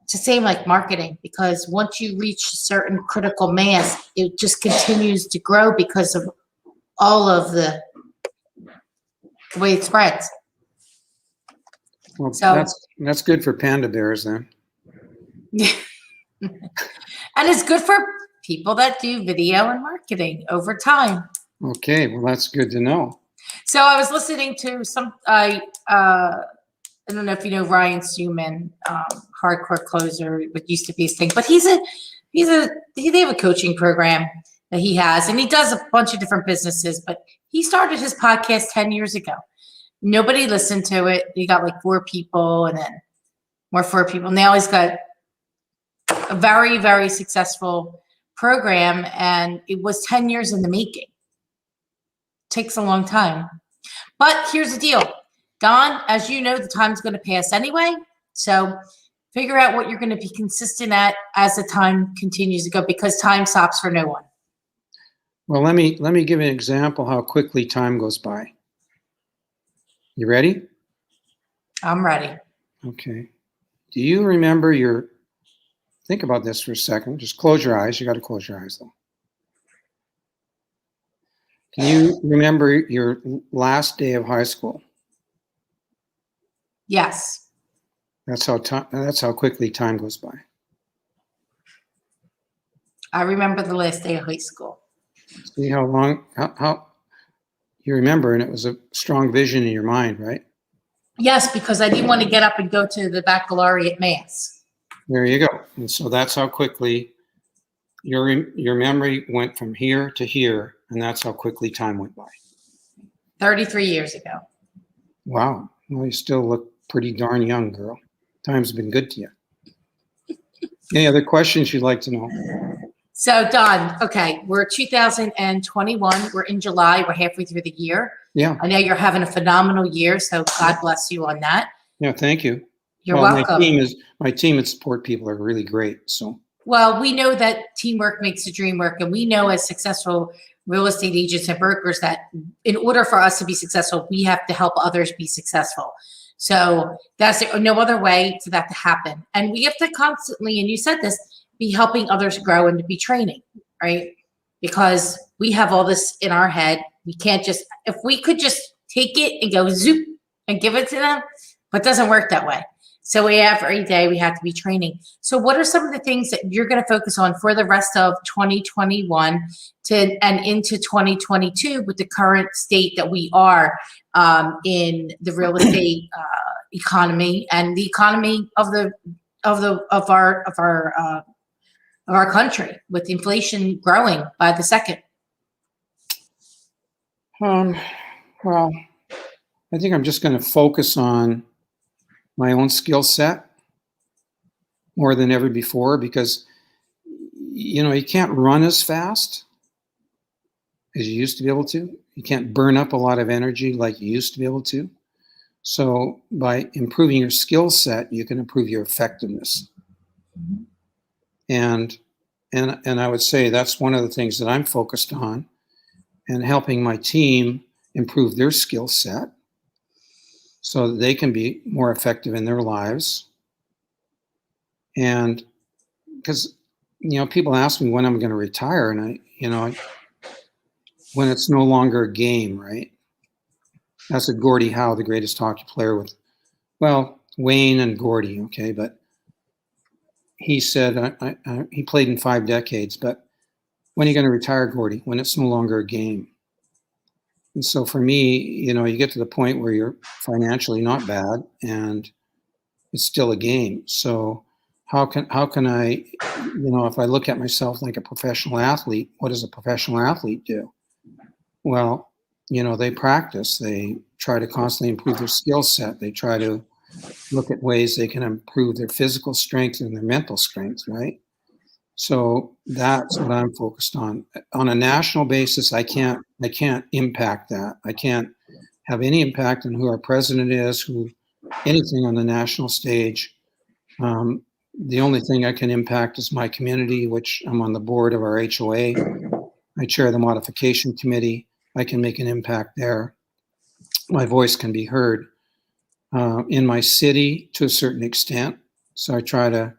It's the same like marketing, because once you reach a certain critical mass, it just continues to grow because of all of the way it spreads. Well, So that's good for panda bears then. and it's good for people that do video and marketing over time. Okay, well, that's good to know. So I was listening to I don't know if you know Ryan Suman, hardcore closer, what used to be his thing, but they have a coaching program that he has, and he does a bunch of different businesses, but he started his podcast 10 years ago. Nobody listened to it. He got like 4 people, and then more 4 people. Now he's got a very, very successful program, and it was 10 years in the making. Takes a long time. But here's the deal. Don, as you know, the time's going to pass anyway. So figure out what you're going to be consistent at as the time continues to go, because time stops for no one. Well, let me give you an example how quickly time goes by. You ready? I'm ready. Okay. Do you remember think about this for a second. Just close your eyes. You got to close your eyes though. Can you remember your last day of high school? Yes. That's how quickly time goes by. I remember the last day of high school. See how you remember, and it was a strong vision in your mind, right? Yes, because I didn't want to get up and go to the baccalaureate mass. There you go. And so that's how quickly your memory went from here to here, and that's how quickly time went by. 33 years ago. Wow. Well, you still look pretty darn young, girl. Time's been good to you. Any other questions you'd like to know? So, Don, okay, we're 2021. We're in July. We're halfway through the year. Yeah. I know you're having a phenomenal year, so God bless you on that. Yeah, thank you. You're welcome. My team and support people are really great. So. Well, we know that teamwork makes the dream work, and we know as successful real estate agents and brokers that in order for us to be successful, we have to help others be successful. So that's no other way for that to happen. And we have to constantly, and you said this, be helping others grow and to be training, right? Because we have all this in our head. We can't just, if we could just take it and go zoop and give it to them, but it doesn't work that way. So every day we have to be training. So what are some of the things that you're going to focus on for the rest of 2021 and into 2022 with the current state that we are in the real estate economy and the economy of our country, with inflation growing by the second? Well, I think I'm just going to focus on my own skill set more than ever before, because you can't run as fast as you used to be able to. You can't burn up a lot of energy like you used to be able to. So by improving your skill set, you can improve your effectiveness. Mhm. And I would say that's one of the things that I'm focused on, and helping my team improve their skill set so that they can be more effective in their lives. And because, people ask me when I'm going to retire, and when it's no longer a game, right? That's what Gordie Howe, the greatest hockey player, with, well, Wayne and Gordie, okay, but he said he played in 5 decades, but when are you going to retire, Gordie? When it's no longer a game. And so for me, you get to the point where you're financially not bad and it's still a game. So how can I, if I look at myself like a professional athlete, what does a professional athlete do? Well, they practice, they try to constantly improve their skill set. They try to look at ways they can improve their physical strength and their mental strength, right? So that's what I'm focused on. On a national basis, I can't impact that. I can't have any impact on who our president is, anything on the national stage. The only thing I can impact is my community, which I'm on the board of our HOA. I chair the modification committee. I can make an impact there. My voice can be heard. In my city to a certain extent. So I try to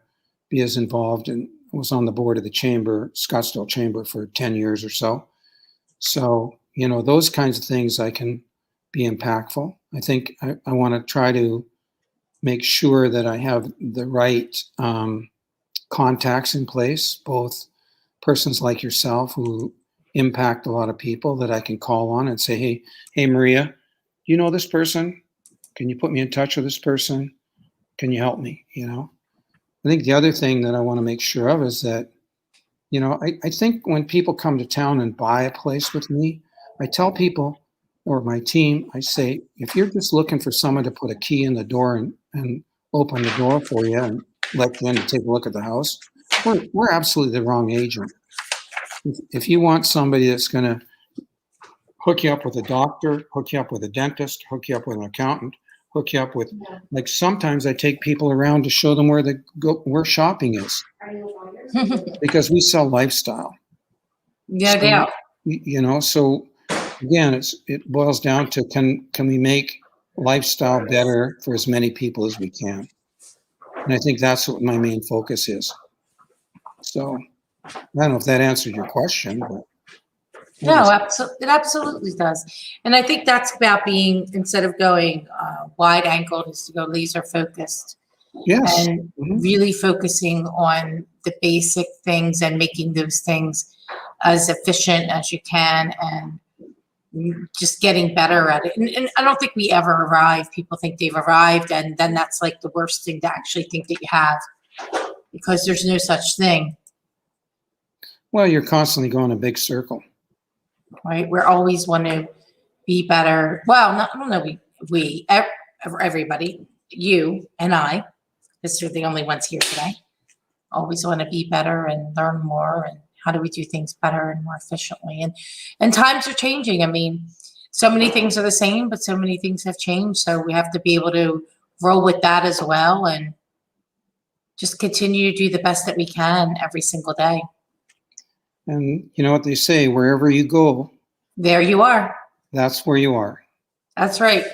be as involved, and I was on the board of the Scottsdale Chamber for 10 years or so. So, those kinds of things I can be impactful. I think I want to try to make sure that I have the right contacts in place, both persons like yourself who impact a lot of people that I can call on and say, hey, Maria, do you know this person? Can you put me in touch with this person? Can you help me? I think the other thing that I want to make sure of is that, I think when people come to town and buy a place with me, I tell people, or my team, I say, if you're just looking for someone to put a key in the door and open the door for you and let you in to take a look at the house, we're absolutely the wrong agent. If you want somebody that's going to hook you up with a doctor, hook you up with a dentist, hook you up with an accountant, hook you up with, like, sometimes I take people around to show them where shopping is, because we sell lifestyle. No doubt. So again, it boils down to can we make lifestyle better for as many people as we can, and I think that's what my main focus is. So I don't know if that answered your question, but. No, it absolutely does. And I think that's about being, instead of going wide angled, is to go laser focused. Yes. And really focusing on the basic things and making those things as efficient as you can, and just getting better at it. And I don't think we ever arrive. People think they've arrived, and then that's like the worst thing to actually think that you have, because there's no such thing. Well, you're constantly going a big circle. Right? We're always want to be better. Well, I don't know, everybody, you and I, because we're the only ones here today, always want to be better and learn more, and how do we do things better and more efficiently. And times are changing. I mean, so many things are the same, but so many things have changed. So we have to be able to roll with that as well, and just continue to do the best that we can every single day. And you know what they say, wherever you go, there you are. That's where you are. That's right.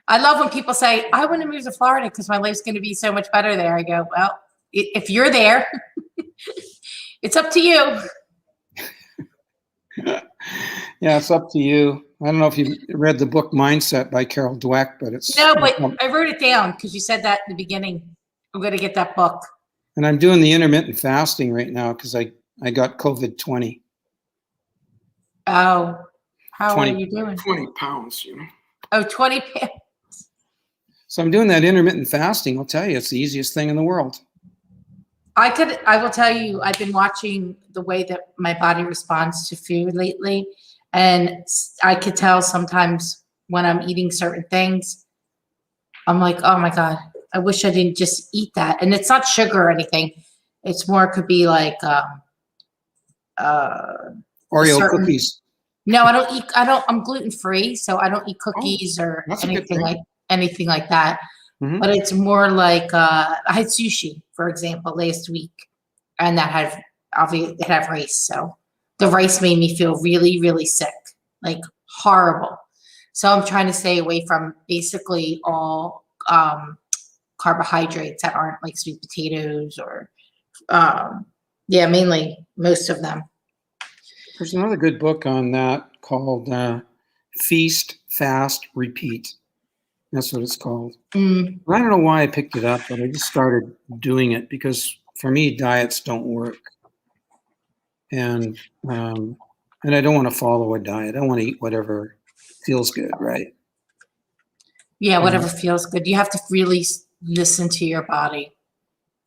I love when people say, I want to move to Florida because my life's going to be so much better there. I go, well, if you're there, it's up to you. Yeah, it's up to you. I don't know if you read the book Mindset by Carol Dweck, but it's... No, but I wrote it down because you said that in the beginning. I'm going to get that book. And I'm doing the intermittent fasting right now because I got COVID-20. Oh, how are you doing? 20 pounds, you know. Oh, 20 pounds. So I'm doing that intermittent fasting. I'll tell you, it's the easiest thing in the world. I will tell you, I've been watching the way that my body responds to food lately. And I could tell sometimes when I'm eating certain things, I'm like, oh my God, I wish I didn't just eat that. And it's not sugar or anything. It's more, could be like Oreo cookies. No, I don't eat. I'm gluten free, so I don't eat cookies or That's a good anything like that. thing. But it's more like I had sushi, for example, last week, and that had obviously it had rice. So the rice made me feel really, really sick, like horrible. So I'm trying to stay away from basically all carbohydrates that aren't like sweet potatoes or yeah, mainly most of them. There's another good book on that called Feast, Fast, Repeat. That's what it's called. Mm. I don't know why I picked it up, but I just started doing it because for me, diets don't work. And I don't want to follow a diet. I want to eat whatever feels good, right? Yeah, whatever feels good. You have to really listen to your body.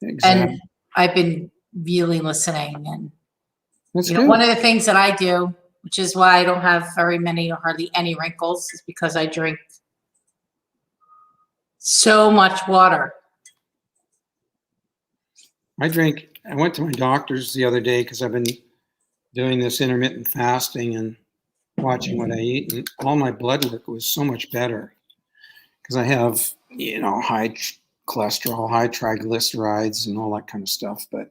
Exactly. And I've been really listening. And That's you know, good. one of the things that I do, which is why I don't have very many or hardly any wrinkles, is because I drink so much water. I went to my doctor's the other day because I've been doing this intermittent fasting and watching what I eat, and all my blood work was so much better because I have, high cholesterol, high triglycerides, and all that kind of stuff. But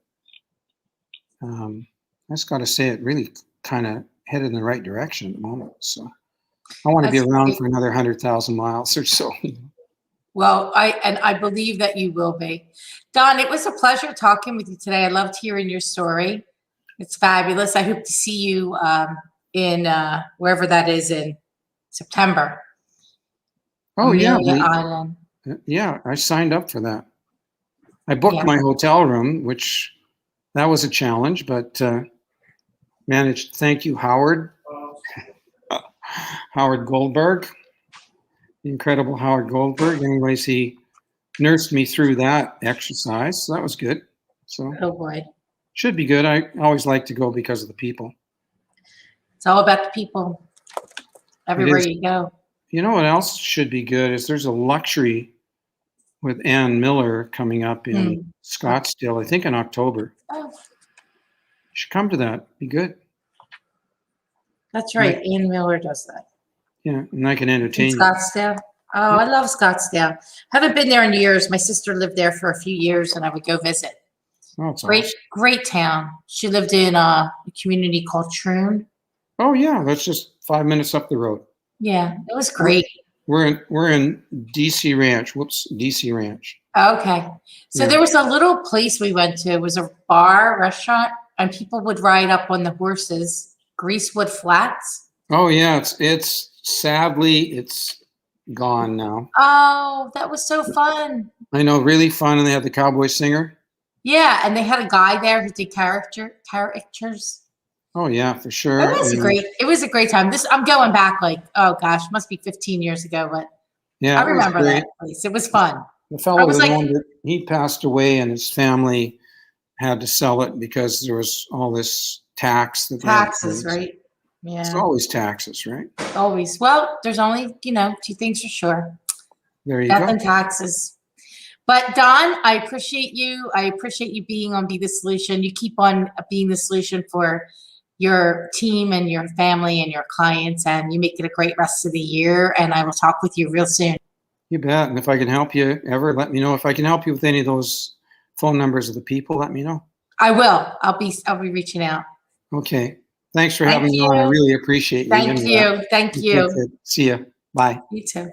I just got to say, it really kind of headed in the right direction at the moment. So I want to be around for another 100,000 miles or so. Well, I believe that you will be. Don, it was a pleasure talking with you today. I loved hearing your story. It's fabulous. I hope to see you in wherever that is in September. Oh, yeah. Island. Yeah, I signed up for that. I booked my hotel room, which that was a challenge, but managed. Thank you, Howard. Howard Goldberg. The incredible Howard Goldberg. Anyways, he nursed me through that exercise. So that was good. So oh boy, should be good. I always like to go because of the people. It's all about the people. Everywhere you go. You know what else should be good is there's a luxury with Ann Miller coming up in Scottsdale, I think in October. Oh. You should come to that. Be good. That's right. Ann Miller does that. Yeah, and I can entertain you. Scottsdale. Oh, I love Scottsdale. Haven't been there in years. My sister lived there for a few years, and I would go visit. Oh, it's great, awesome. Great town. She lived in a community called Quattrone. Oh yeah, that's just 5 minutes up the road. Yeah, it was great. We're in DC Ranch. Whoops, DC Ranch. Okay, so there was a little place we went to. It was a bar, restaurant, and people would ride up on the horses. Greasewood Flats. Oh yeah, it's sadly it's gone now. Oh, that was so fun. I know, really fun, and they had the cowboy singer. Yeah, and they had a guy there who did caricatures. Oh yeah, for sure. It was a great time. I'm going back like, oh gosh, must be 15 years ago, but yeah, I remember that place. It was fun. The fellow that owned it, he passed away, and his family had to sell it because there was all this taxes, right? Yeah. It's always taxes, right? Always. Well, there's only, two things for sure. There you go. Death and taxes. But Don, I appreciate you. I appreciate you being on Be the Solution. You keep on being the solution for your team and your family and your clients, and you make it a great rest of the year. And I will talk with you real soon. You bet. And if I can help you ever, let me know. If I can help you with any of those phone numbers of the people, let me know. I will. I'll be reaching out. Okay. Thanks for having me on. I really appreciate you. Thank you. Thank you. See you. Bye. You too.